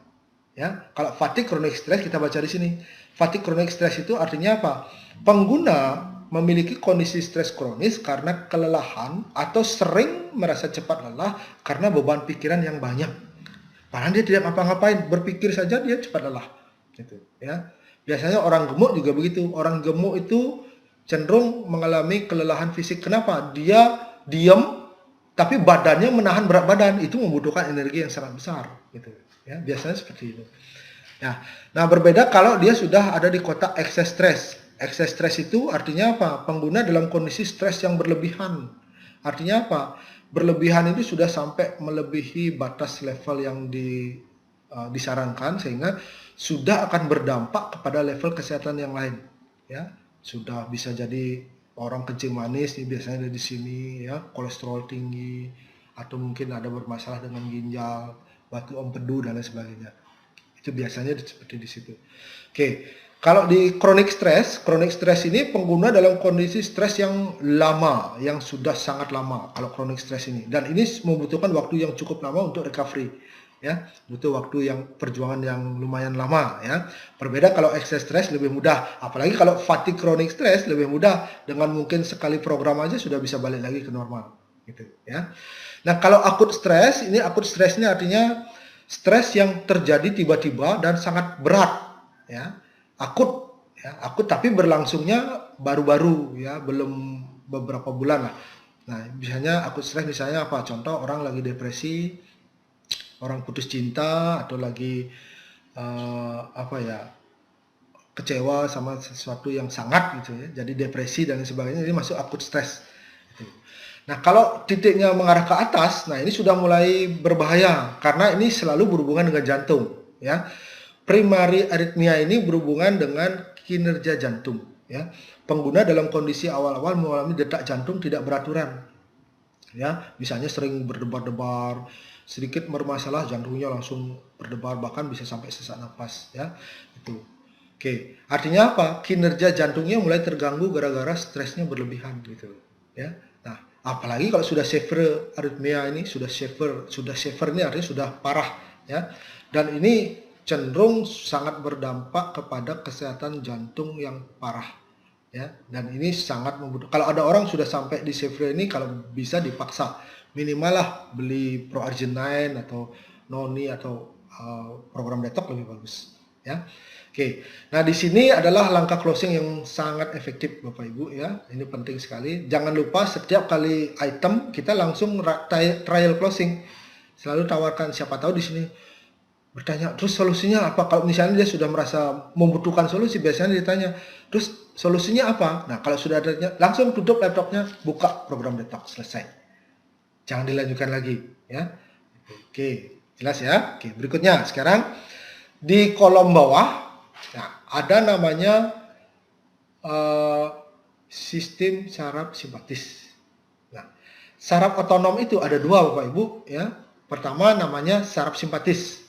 Ya, kalau fatigue chronic stress kita baca di sini. Fatigue chronic stress itu artinya apa? Pengguna memiliki kondisi stres kronis karena kelelahan atau sering merasa cepat lelah karena beban pikiran yang banyak. Padahal dia tidak ngapa-ngapain, berpikir saja dia cepat lelah. Gitu ya. Biasanya orang gemuk juga begitu. Orang gemuk itu cenderung mengalami kelelahan fisik. Kenapa? Dia diam tapi badannya menahan berat badan, itu membutuhkan energi yang sangat besar gitu ya. Biasanya seperti itu. Ya. Nah, berbeda kalau dia sudah ada di kotak excess stress. Excess stress itu artinya apa? Pengguna dalam kondisi stres yang berlebihan. Artinya apa? Berlebihan itu sudah sampai melebihi batas level yang disarankan sehingga sudah akan berdampak kepada level kesehatan yang lain ya. Sudah bisa jadi orang kencing manis nih, biasanya ada di sini ya, kolesterol tinggi atau mungkin ada bermasalah dengan ginjal, batu empedu dan lain sebagainya. Itu biasanya seperti di situ. Oke, kalau di chronic stress ini pengguna dalam kondisi stres yang lama, yang sudah sangat lama kalau chronic stress ini, dan ini membutuhkan waktu yang cukup lama untuk recovery. ya, butuh waktu yang perjuangan yang lumayan lama ya. Berbeda kalau excess stress lebih mudah, apalagi kalau fatigue chronic stress lebih mudah, dengan mungkin sekali program aja sudah bisa balik lagi ke normal gitu ya. Nah, kalau akut stres, ini akut stres ini artinya stres yang terjadi tiba-tiba dan sangat berat ya. Akut ya, akut tapi berlangsungnya baru-baru ya, belum beberapa bulan lah. Nah, biasanya akut stres misalnya apa? Contoh orang lagi depresi, orang putus cinta, atau lagi apa ya, kecewa sama sesuatu yang sangat gitu ya, jadi depresi dan sebagainya, ini masuk akut stres gitu. Nah, kalau titiknya mengarah ke atas, nah ini sudah mulai berbahaya karena ini selalu berhubungan dengan jantung ya. Primary arrhythmia ini berhubungan dengan kinerja jantung ya. Pengguna dalam kondisi awal-awal mengalami detak jantung tidak beraturan ya, misalnya sering berdebar-debar, sedikit bermasalah jantungnya langsung berdebar, bahkan bisa sampai sesak napas ya. Itu. Oke, artinya apa? Kinerja jantungnya mulai terganggu gara-gara stresnya berlebihan gitu ya. Nah, apalagi kalau sudah severe arrhythmia ini, sudah severe ini artinya sudah parah ya. Dan ini cenderung sangat berdampak kepada kesehatan jantung yang parah ya, dan ini sangat membutuhkan. Kalau ada orang sudah sampai di severe ini, kalau bisa dipaksa minimal lah beli Pro-Arginine atau Noni atau program detox lebih bagus ya. Oke, nah di sini adalah langkah closing yang sangat efektif Bapak Ibu ya, ini penting sekali. Jangan lupa setiap kali item kita langsung trial closing, selalu tawarkan, siapa tahu di sini bertanya, terus solusinya apa? Kalau misalnya dia sudah merasa membutuhkan solusi, biasanya ditanya, terus solusinya apa? Nah, kalau sudah ada, langsung tutup laptopnya, buka program detox, selesai. Jangan dilanjutkan lagi, ya. Oke, jelas ya? Oke, berikutnya, sekarang di kolom bawah, nah, ada namanya sistem saraf simpatis. Nah, saraf otonom itu ada dua Bapak Ibu, ya. Pertama namanya saraf simpatis.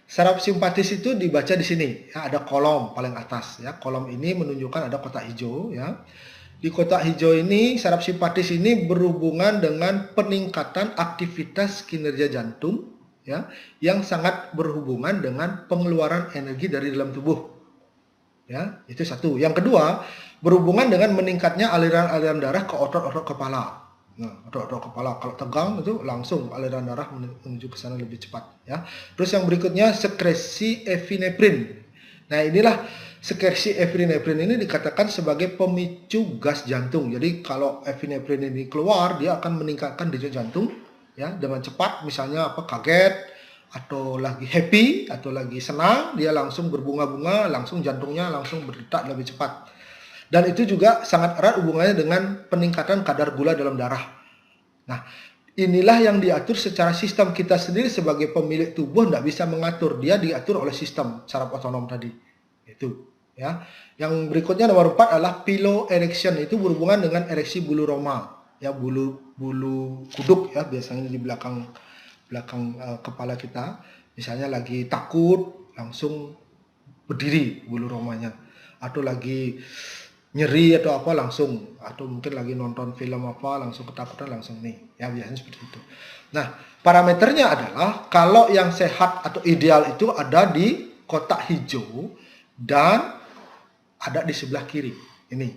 Saraf simpatis itu dibaca di sini, ya, ada kolom paling atas ya. Kolom ini menunjukkan ada kotak hijau ya. Di kotak hijau ini saraf simpatis ini berhubungan dengan peningkatan aktivitas kinerja jantung ya, yang sangat berhubungan dengan pengeluaran energi dari dalam tubuh. Ya, itu satu. Yang kedua, berhubungan dengan meningkatnya aliran-aliran darah ke otot-otot kepala. Nah, otot-otot kepala kalau tegang itu langsung aliran darah menuju ke sana lebih cepat ya. Terus yang berikutnya sekresi epinefrin. Nah, inilah sekresi epinefrin ini dikatakan sebagai pemicu gas jantung. Jadi kalau epinefrin ini keluar, dia akan meningkatkan denyut jantung ya dengan cepat. Misalnya apa, kaget atau lagi happy atau lagi senang, dia langsung berbunga-bunga, langsung jantungnya langsung berdetak lebih cepat. Dan itu juga sangat erat hubungannya dengan peningkatan kadar gula dalam darah. Nah, inilah yang diatur secara sistem. Kita sendiri sebagai pemilik tubuh tidak bisa mengatur. Dia diatur oleh sistem saraf otonom tadi. Itu ya. Yang berikutnya nomor 4 adalah piloerection. Itu berhubungan dengan ereksi bulu roma. Ya, bulu kuduk ya, biasanya di belakang kepala kita. Misalnya lagi takut, langsung berdiri bulu romanya. Atau lagi nyeri atau apa langsung, atau mungkin lagi nonton film apa langsung ketakutan langsung nih ya, biasanya seperti itu. Nah, parameternya adalah kalau yang sehat atau ideal itu ada di kotak hijau dan ada di sebelah kiri. Ini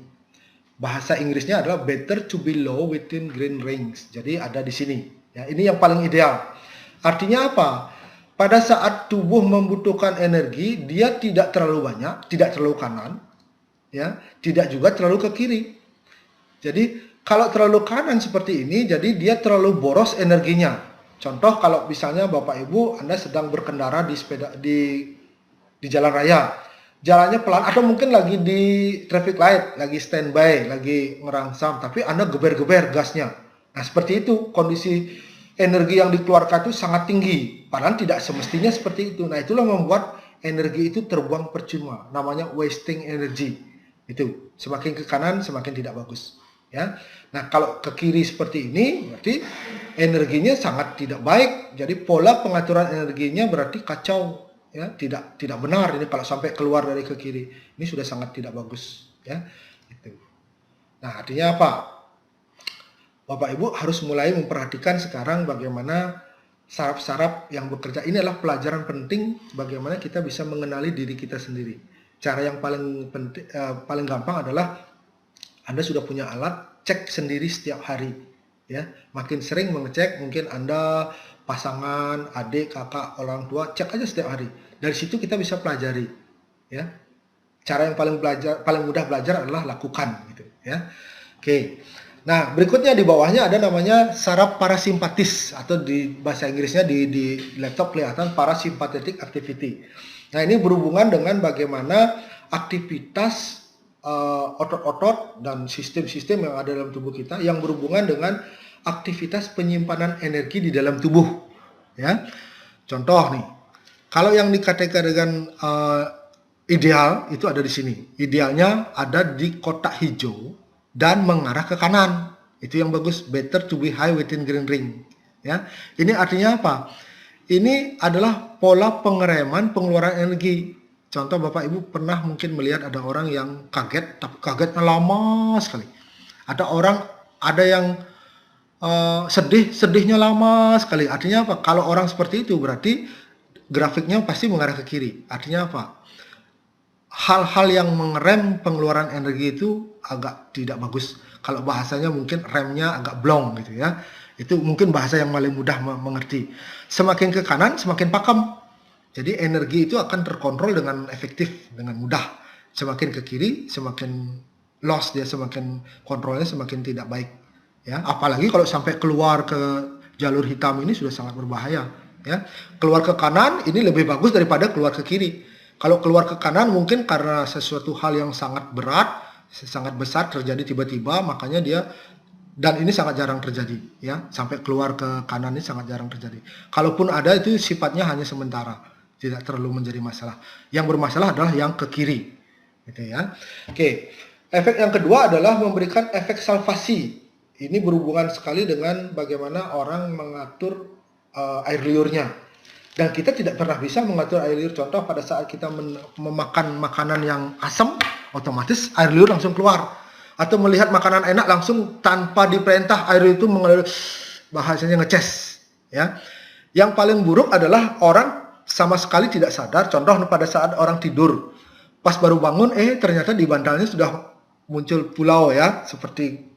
bahasa Inggrisnya adalah better to be low within green rings. Jadi ada di sini ya, ini yang paling ideal. Artinya apa? Pada saat tubuh membutuhkan energi, dia tidak terlalu banyak, tidak terlalu kanan ya, tidak juga terlalu ke kiri. Jadi kalau terlalu kanan seperti ini, jadi dia terlalu boros energinya. Contoh kalau misalnya Bapak Ibu Anda sedang berkendara di jalan raya, jalannya pelan atau mungkin lagi di traffic light, lagi standby, lagi ngerangsang, tapi Anda geber-geber gasnya. Nah, seperti itu kondisi energi yang dikeluarkan itu sangat tinggi, padahal tidak semestinya seperti itu. Nah, itulah membuat energi itu terbuang percuma, namanya wasting energy. Itu semakin ke kanan semakin tidak bagus ya. Nah, kalau ke kiri seperti ini berarti energinya sangat tidak baik. Jadi pola pengaturan energinya berarti kacau ya, tidak benar ini kalau sampai keluar dari ke kiri. Ini sudah sangat tidak bagus ya. Itu. Nah, artinya apa? Bapak Ibu harus mulai memperhatikan sekarang bagaimana saraf-saraf yang bekerja. Ini adalah pelajaran penting bagaimana kita bisa mengenali diri kita sendiri. Cara yang paling penting, paling gampang adalah Anda sudah punya alat, cek sendiri setiap hari. Ya, makin sering mengecek, mungkin Anda pasangan, adik, kakak, orang tua, cek aja setiap hari. Dari situ kita bisa pelajari. Ya, cara yang paling mudah belajar adalah lakukan, gitu. Ya, oke. Nah, berikutnya di bawahnya ada namanya saraf parasimpatis, atau di bahasa Inggrisnya di laptop kelihatan parasympathetic activity. Nah, ini berhubungan dengan bagaimana aktivitas otot-otot dan sistem-sistem yang ada dalam tubuh kita yang berhubungan dengan aktivitas penyimpanan energi di dalam tubuh. Ya, contoh nih, kalau yang dikategorikan ideal itu ada di sini. Idealnya ada di kotak hijau dan mengarah ke kanan. Itu yang bagus, better to be high within green ring. Ya, ini artinya apa? Ini adalah pola pengereman pengeluaran energi. Contoh, Bapak Ibu pernah mungkin melihat ada orang yang kaget, tapi kagetnya lama sekali. Ada yang sedihnya lama sekali. Artinya apa? Kalau orang seperti itu berarti grafiknya pasti mengarah ke kiri. Artinya apa? Hal-hal yang mengerem pengeluaran energi itu agak tidak bagus. Kalau bahasanya mungkin remnya agak blong gitu ya. Itu mungkin bahasa yang paling mudah mengerti. Semakin ke kanan semakin pakem. Jadi energi itu akan terkontrol dengan efektif, dengan mudah. Semakin ke kiri semakin loss dia, semakin kontrolnya semakin tidak baik. Ya, apalagi kalau sampai keluar ke jalur hitam ini sudah sangat berbahaya. Ya, keluar ke kanan ini lebih bagus daripada keluar ke kiri. Kalau keluar ke kanan mungkin karena sesuatu hal yang sangat berat, sangat besar terjadi tiba-tiba, makanya dia, dan ini sangat jarang terjadi, ya, sampai keluar ke kanan ini sangat jarang terjadi. Kalaupun ada itu sifatnya hanya sementara, tidak terlalu menjadi masalah. Yang bermasalah adalah yang ke kiri, gitu ya. Oke, efek yang kedua adalah memberikan efek salvasi. Ini berhubungan sekali dengan bagaimana orang mengatur air liurnya. Dan kita tidak pernah bisa mengatur air liur. Contoh, pada saat kita memakan makanan yang asam, otomatis air liur langsung keluar. Atau melihat makanan enak langsung tanpa diperintah air liur itu mengalir, bahasanya ngeces. Ya. Yang paling buruk adalah orang sama sekali tidak sadar. Contoh, pada saat orang tidur, pas baru bangun, ternyata di bantalnya sudah muncul pulau ya, seperti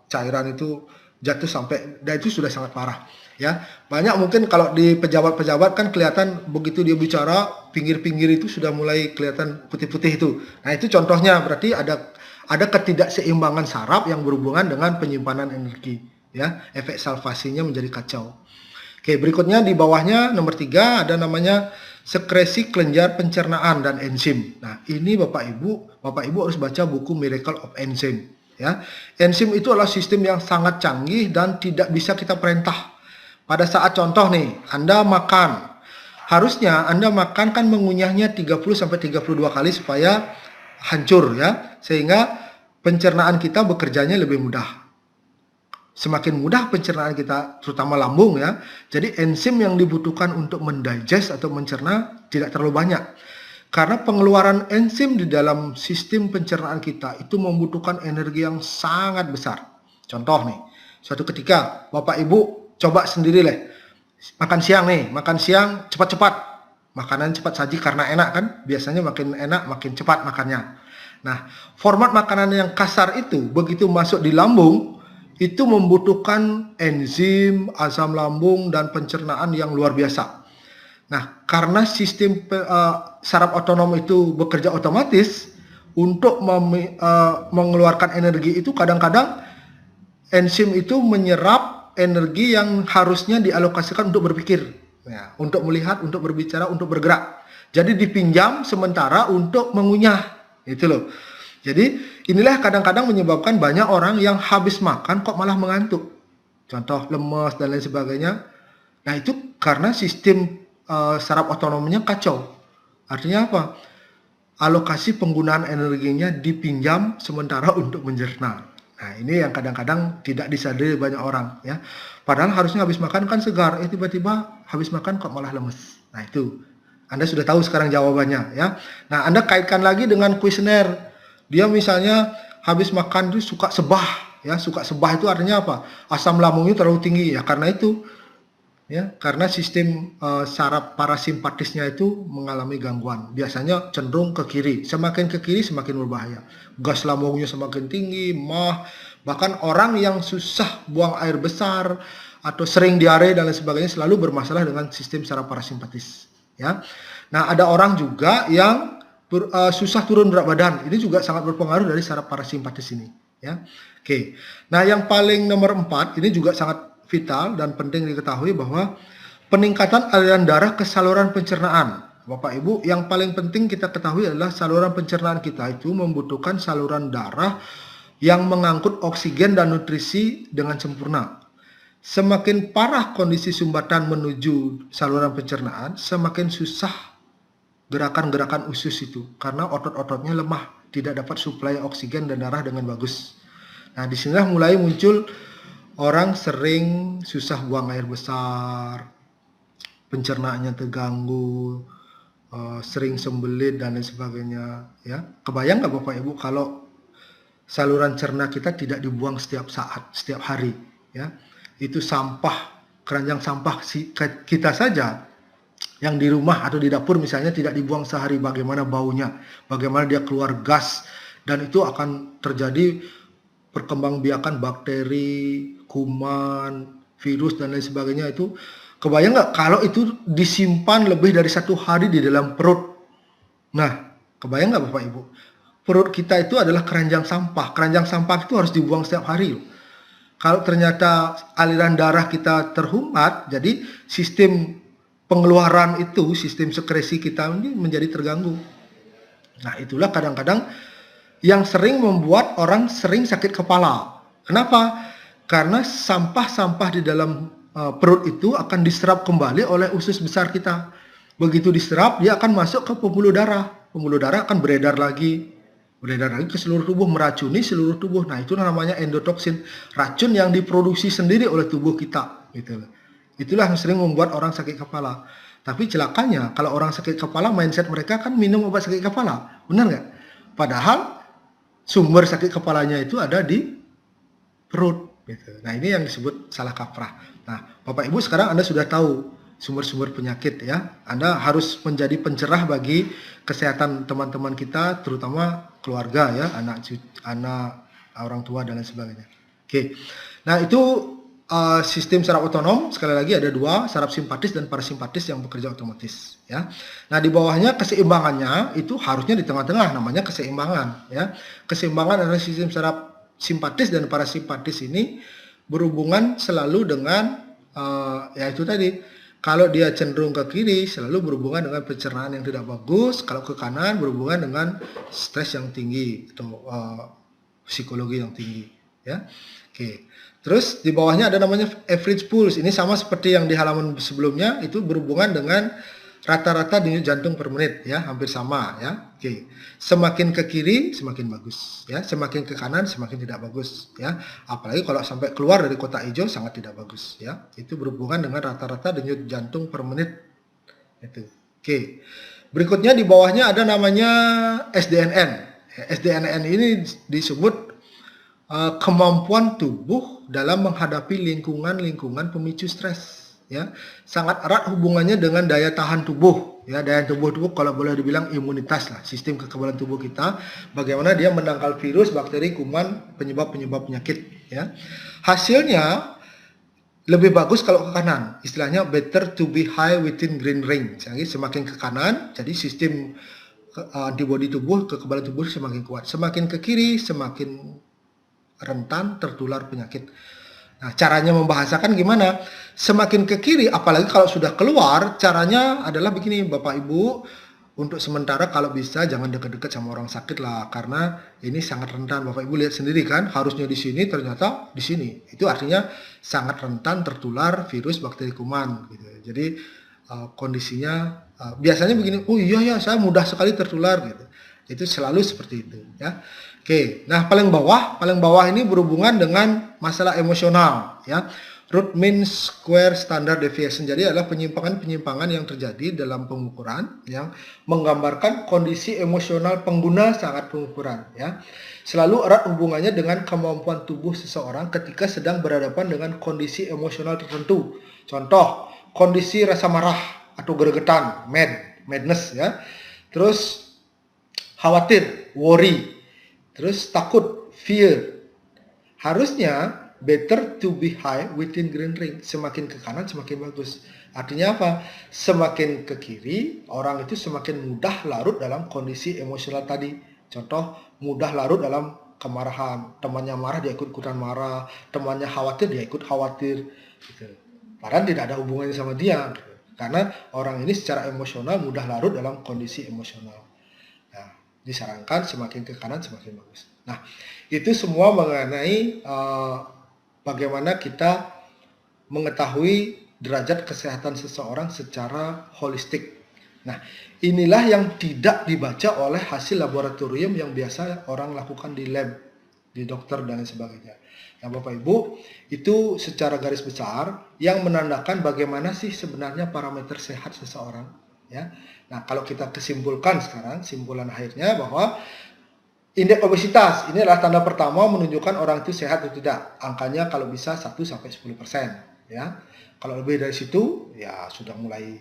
cairan itu jatuh sampai, dan itu sudah sangat parah. Ya, banyak mungkin kalau di pejabat-pejabat kan kelihatan begitu dia bicara pinggir-pinggir itu sudah mulai kelihatan putih-putih itu. Nah, itu contohnya berarti ada ketidakseimbangan saraf yang berhubungan dengan penyimpanan energi. Ya, efek salvasinya menjadi kacau. Oke, berikutnya di bawahnya nomor 3 ada namanya sekresi kelenjar pencernaan dan enzim. Nah, ini Bapak Ibu harus baca buku Miracle of Enzyme. Ya, enzim itu adalah sistem yang sangat canggih dan tidak bisa kita perintah. Pada saat contoh nih, Anda makan. Harusnya Anda makan kan mengunyahnya 30-32 kali supaya hancur ya. Sehingga pencernaan kita bekerjanya lebih mudah. Semakin mudah pencernaan kita, terutama lambung ya. Jadi enzim yang dibutuhkan untuk mendigest atau mencerna tidak terlalu banyak. Karena pengeluaran enzim di dalam sistem pencernaan kita itu membutuhkan energi yang sangat besar. Contoh nih, suatu ketika Bapak Ibu coba sendiri lah, makan siang cepat-cepat, makanan cepat saji karena enak kan, biasanya makin enak makin cepat makannya. Nah, format makanan yang kasar itu begitu masuk di lambung, itu membutuhkan enzim, asam lambung, dan pencernaan yang luar biasa. Nah, karena sistem saraf otonom itu bekerja otomatis, untuk mengeluarkan energi itu kadang-kadang enzim itu menyerap energi yang harusnya dialokasikan untuk berpikir, ya, untuk melihat, untuk berbicara, untuk bergerak. Jadi dipinjam sementara untuk mengunyah, itu loh. Jadi inilah kadang-kadang menyebabkan banyak orang yang habis makan kok malah mengantuk. Contoh lemes dan lain sebagainya. Nah, itu karena sistem saraf otonomnya kacau. Artinya apa? Alokasi penggunaan energinya dipinjam sementara untuk mencerna. Nah, ini yang kadang-kadang tidak disadari banyak orang ya. Padahal harusnya habis makan kan segar, tiba-tiba habis makan kok malah lemes. Nah, itu. Anda sudah tahu sekarang jawabannya ya. Nah, Anda kaitkan lagi dengan kuesioner. Dia misalnya habis makan itu suka sebah ya. Suka sebah itu artinya apa? Asam lambungnya terlalu tinggi ya. Karena itu ya, karena sistem saraf parasimpatisnya itu mengalami gangguan. Biasanya cenderung ke kiri. Semakin ke kiri semakin berbahaya. Gas lambungnya semakin tinggi, bahkan orang yang susah buang air besar atau sering diare dan lain sebagainya selalu bermasalah dengan sistem saraf parasimpatis. Ya. Nah, ada orang juga yang susah turun berat badan. Ini juga sangat berpengaruh dari saraf parasimpatis ini. Ya. Oke. Nah, yang paling nomor 4 ini juga sangat vital dan penting diketahui bahwa peningkatan aliran darah ke saluran pencernaan. Bapak Ibu, yang paling penting kita ketahui adalah saluran pencernaan kita itu membutuhkan saluran darah yang mengangkut oksigen dan nutrisi dengan sempurna. Semakin parah kondisi sumbatan menuju saluran pencernaan, semakin susah gerakan-gerakan usus itu karena otot-ototnya lemah, tidak dapat suplai oksigen dan darah dengan bagus. Nah, disinilah mulai muncul orang sering susah buang air besar, pencernaannya terganggu, sering sembelit dan lain sebagainya. Ya, kebayang nggak Bapak Ibu kalau saluran cerna kita tidak dibuang setiap saat, setiap hari? Ya, itu sampah, keranjang sampah kita saja yang di rumah atau di dapur misalnya tidak dibuang sehari, bagaimana baunya, bagaimana dia keluar gas, dan itu akan terjadi perkembangbiakan bakteri, kuman, virus dan lain sebagainya. Itu kebayang nggak kalau itu disimpan lebih dari 1 hari di dalam perut? Nah, kebayang nggak Bapak Ibu? Perut kita itu adalah keranjang sampah. Keranjang sampah itu harus dibuang setiap hari loh. Kalau ternyata aliran darah kita terhambat, jadi sistem pengeluaran itu, sistem sekresi kita ini menjadi terganggu. Nah, itulah kadang-kadang yang sering membuat orang sering sakit kepala. Kenapa? Karena sampah-sampah di dalam perut itu akan diserap kembali oleh usus besar kita. Begitu diserap, dia akan masuk ke pembuluh darah. Pembuluh darah akan beredar lagi ke seluruh tubuh, meracuni seluruh tubuh. Nah, itu namanya endotoksin, racun yang diproduksi sendiri oleh tubuh kita. Gitu. Itulah yang sering membuat orang sakit kepala. Tapi celakanya, kalau orang sakit kepala, mindset mereka kan minum obat sakit kepala. Benar nggak? Padahal sumber sakit kepalanya itu ada di perut. Gitu. Nah, ini yang disebut salah kaprah. Nah, Bapak Ibu sekarang Anda sudah tahu sumber-sumber penyakit ya. Anda harus menjadi pencerah bagi kesehatan teman-teman kita, terutama keluarga ya, anak, orang tua dan lain sebagainya. Oke. Nah, itu sistem saraf otonom. Sekali lagi ada 2, saraf simpatis dan parasimpatis yang bekerja otomatis ya. Nah, di bawahnya keseimbangannya itu harusnya di tengah-tengah, namanya keseimbangan ya. Keseimbangan adalah sistem saraf simpatis dan parasimpatis ini berhubungan selalu dengan ya itu tadi. Kalau dia cenderung ke kiri selalu berhubungan dengan pencernaan yang tidak bagus, kalau ke kanan berhubungan dengan stres yang tinggi atau psikologi yang tinggi ya. Oke. Terus di bawahnya ada namanya average pulse. Ini sama seperti yang di halaman sebelumnya, itu berhubungan dengan rata-rata denyut jantung per menit ya, hampir sama ya. Oke. Semakin ke kiri semakin bagus ya, semakin ke kanan semakin tidak bagus ya. Apalagi kalau sampai keluar dari kotak hijau sangat tidak bagus ya. Itu berhubungan dengan rata-rata denyut jantung per menit. Itu. Oke. Berikutnya di bawahnya ada namanya SDNN. SDNN ini disebut kemampuan tubuh dalam menghadapi lingkungan-lingkungan pemicu stres ya. Sangat erat hubungannya dengan daya tahan tubuh ya. Daya tubuh kalau boleh dibilang imunitas lah, sistem kekebalan tubuh kita, bagaimana dia menangkal virus, bakteri, kuman, penyebab penyakit ya. Hasilnya lebih bagus kalau ke kanan, istilahnya better to be high within green range. Jadi semakin ke kanan, jadi sistem antibodi tubuh, kekebalan tubuh semakin kuat. Semakin ke kiri semakin rentan tertular penyakit. Nah, caranya membahasakan gimana? Semakin ke kiri, apalagi kalau sudah keluar, caranya adalah begini, Bapak Ibu, untuk sementara kalau bisa jangan dekat-dekat sama orang sakit lah, karena ini sangat rentan. Bapak Ibu lihat sendiri kan, harusnya di sini, ternyata di sini. Itu artinya sangat rentan tertular virus, bakteri, kuman. Gitu. Jadi kondisinya biasanya begini, oh iya ya, saya mudah sekali tertular. Gitu. Itu selalu seperti itu ya. Oke, nah paling bawah ini berhubungan dengan masalah emosional ya. Root mean square standard deviation. Jadi adalah penyimpangan-penyimpangan yang terjadi dalam pengukuran yang menggambarkan kondisi emosional pengguna saat pengukuran ya. Selalu erat hubungannya dengan kemampuan tubuh seseorang ketika sedang berhadapan dengan kondisi emosional tertentu. Contoh, kondisi rasa marah atau gregetan, madness ya. Terus khawatir, worry. Terus takut, fear. Harusnya better to be high within green ring. Semakin ke kanan semakin bagus. Artinya apa? Semakin ke kiri, orang itu semakin mudah larut dalam kondisi emosional tadi. Contoh, mudah larut dalam kemarahan. Temannya marah, dia ikut-ikutan marah. Temannya khawatir, dia ikut khawatir. Gitu. Padahal tidak ada hubungannya sama dia. Gitu. Karena orang ini secara emosional mudah larut dalam kondisi emosional. Nah, disarankan semakin ke kanan semakin bagus. Nah, itu semua mengenai bagaimana kita mengetahui derajat kesehatan seseorang secara holistik. Nah, inilah yang tidak dibaca oleh hasil laboratorium yang biasa orang lakukan di lab, di dokter dan lain sebagainya. Nah, Bapak Ibu, itu secara garis besar yang menandakan bagaimana sih sebenarnya parameter sehat seseorang. Ya. Nah, kalau kita kesimpulkan sekarang, simpulan akhirnya bahwa indeks obesitas ini adalah tanda pertama menunjukkan orang itu sehat atau tidak. Angkanya kalau bisa 1-10%. Ya. Kalau lebih dari situ, ya sudah mulai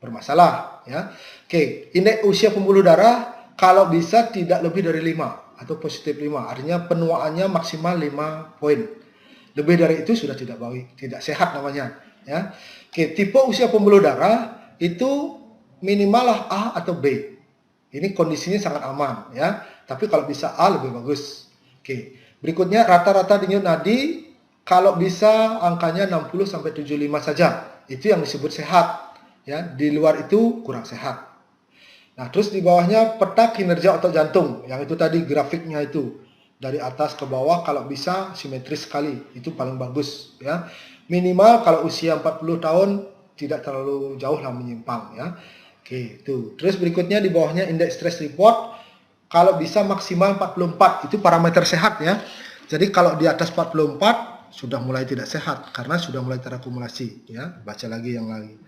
bermasalah. Ya. Oke, indeks usia pembuluh darah kalau bisa tidak lebih dari 5 atau positif 5. Artinya penuaannya maksimal 5 poin. Lebih dari itu sudah tidak baik, tidak sehat namanya. Ya. Oke, tipe usia pembuluh darah itu minimal A atau B. Ini kondisinya sangat aman. Ya. Tapi kalau bisa A lebih bagus. Oke, berikutnya rata-rata denyut nadi. Kalau bisa angkanya 60-75 saja, itu yang disebut sehat. Ya, di luar itu kurang sehat. Nah, terus di bawahnya peta kinerja otot jantung, yang itu tadi grafiknya itu dari atas ke bawah kalau bisa simetris sekali, itu paling bagus. Ya, minimal kalau usia 40 tahun tidak terlalu jauh lah menyimpang. Ya, oke itu. Terus berikutnya di bawahnya indeks stress report, kalau bisa maksimal 44, itu parameter sehat ya. Jadi kalau di atas 44 sudah mulai tidak sehat karena sudah mulai terakumulasi ya. Baca lagi yang lagi.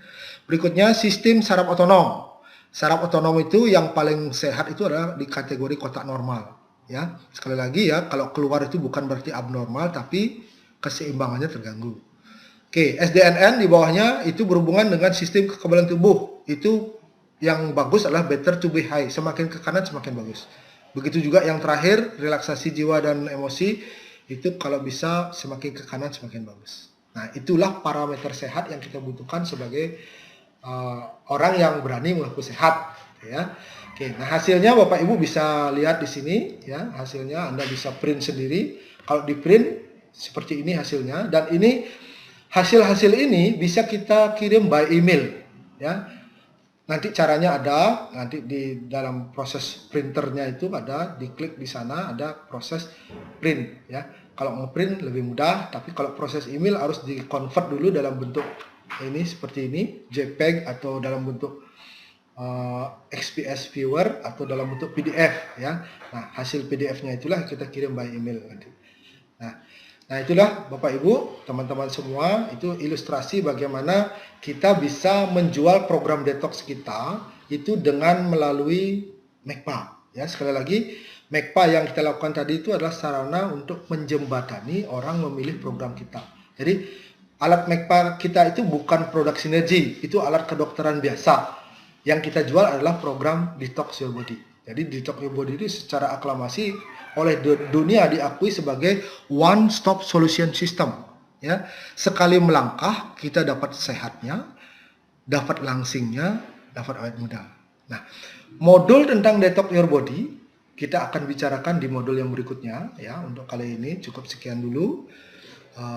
Berikutnya sistem saraf otonom. Saraf otonom itu yang paling sehat itu adalah di kategori kotak normal ya. Sekali lagi ya, kalau keluar itu bukan berarti abnormal tapi keseimbangannya terganggu. Oke, SDNN di bawahnya itu berhubungan dengan sistem kekebalan tubuh. Itu yang bagus adalah better to be high. Semakin ke kanan semakin bagus. Begitu juga yang terakhir, relaksasi jiwa dan emosi. Itu kalau bisa semakin ke kanan semakin bagus. Nah, itulah parameter sehat yang kita butuhkan sebagai orang yang berani mengaku sehat. Ya. Oke, nah hasilnya Bapak Ibu bisa lihat di sini. Ya, hasilnya Anda bisa print sendiri. Kalau di print seperti ini hasilnya. Dan ini hasil-hasil ini bisa kita kirim by email. Ya. Nanti caranya ada, nanti di dalam proses printernya itu ada, diklik di sana ada proses print ya. Kalau ngeprint lebih mudah, tapi kalau proses email harus di-convert dulu dalam bentuk ini seperti ini, JPEG atau dalam bentuk XPS viewer atau dalam bentuk PDF ya. Nah, hasil PDF-nya itulah kita kirim by email nanti. Nah, itulah Bapak Ibu, teman-teman semua, itu ilustrasi bagaimana kita bisa menjual program detox kita itu dengan melalui MECPA. Ya, sekali lagi, MECPA yang kita lakukan tadi itu adalah sarana untuk menjembatani orang memilih program kita. Jadi, alat MECPA kita itu bukan produk sinergi, itu alat kedokteran biasa. Yang kita jual adalah program Detox Your Body. Jadi, Detox Your Body itu secara aklamasi oleh dunia diakui sebagai one stop solution system ya. Sekali melangkah kita dapat sehatnya, dapat langsingnya, dapat awet muda. Nah, modul tentang Detox Your Body kita akan bicarakan di modul yang berikutnya ya. Untuk kali ini cukup sekian dulu.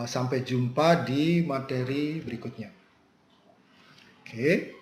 Sampai jumpa di materi berikutnya. Oke.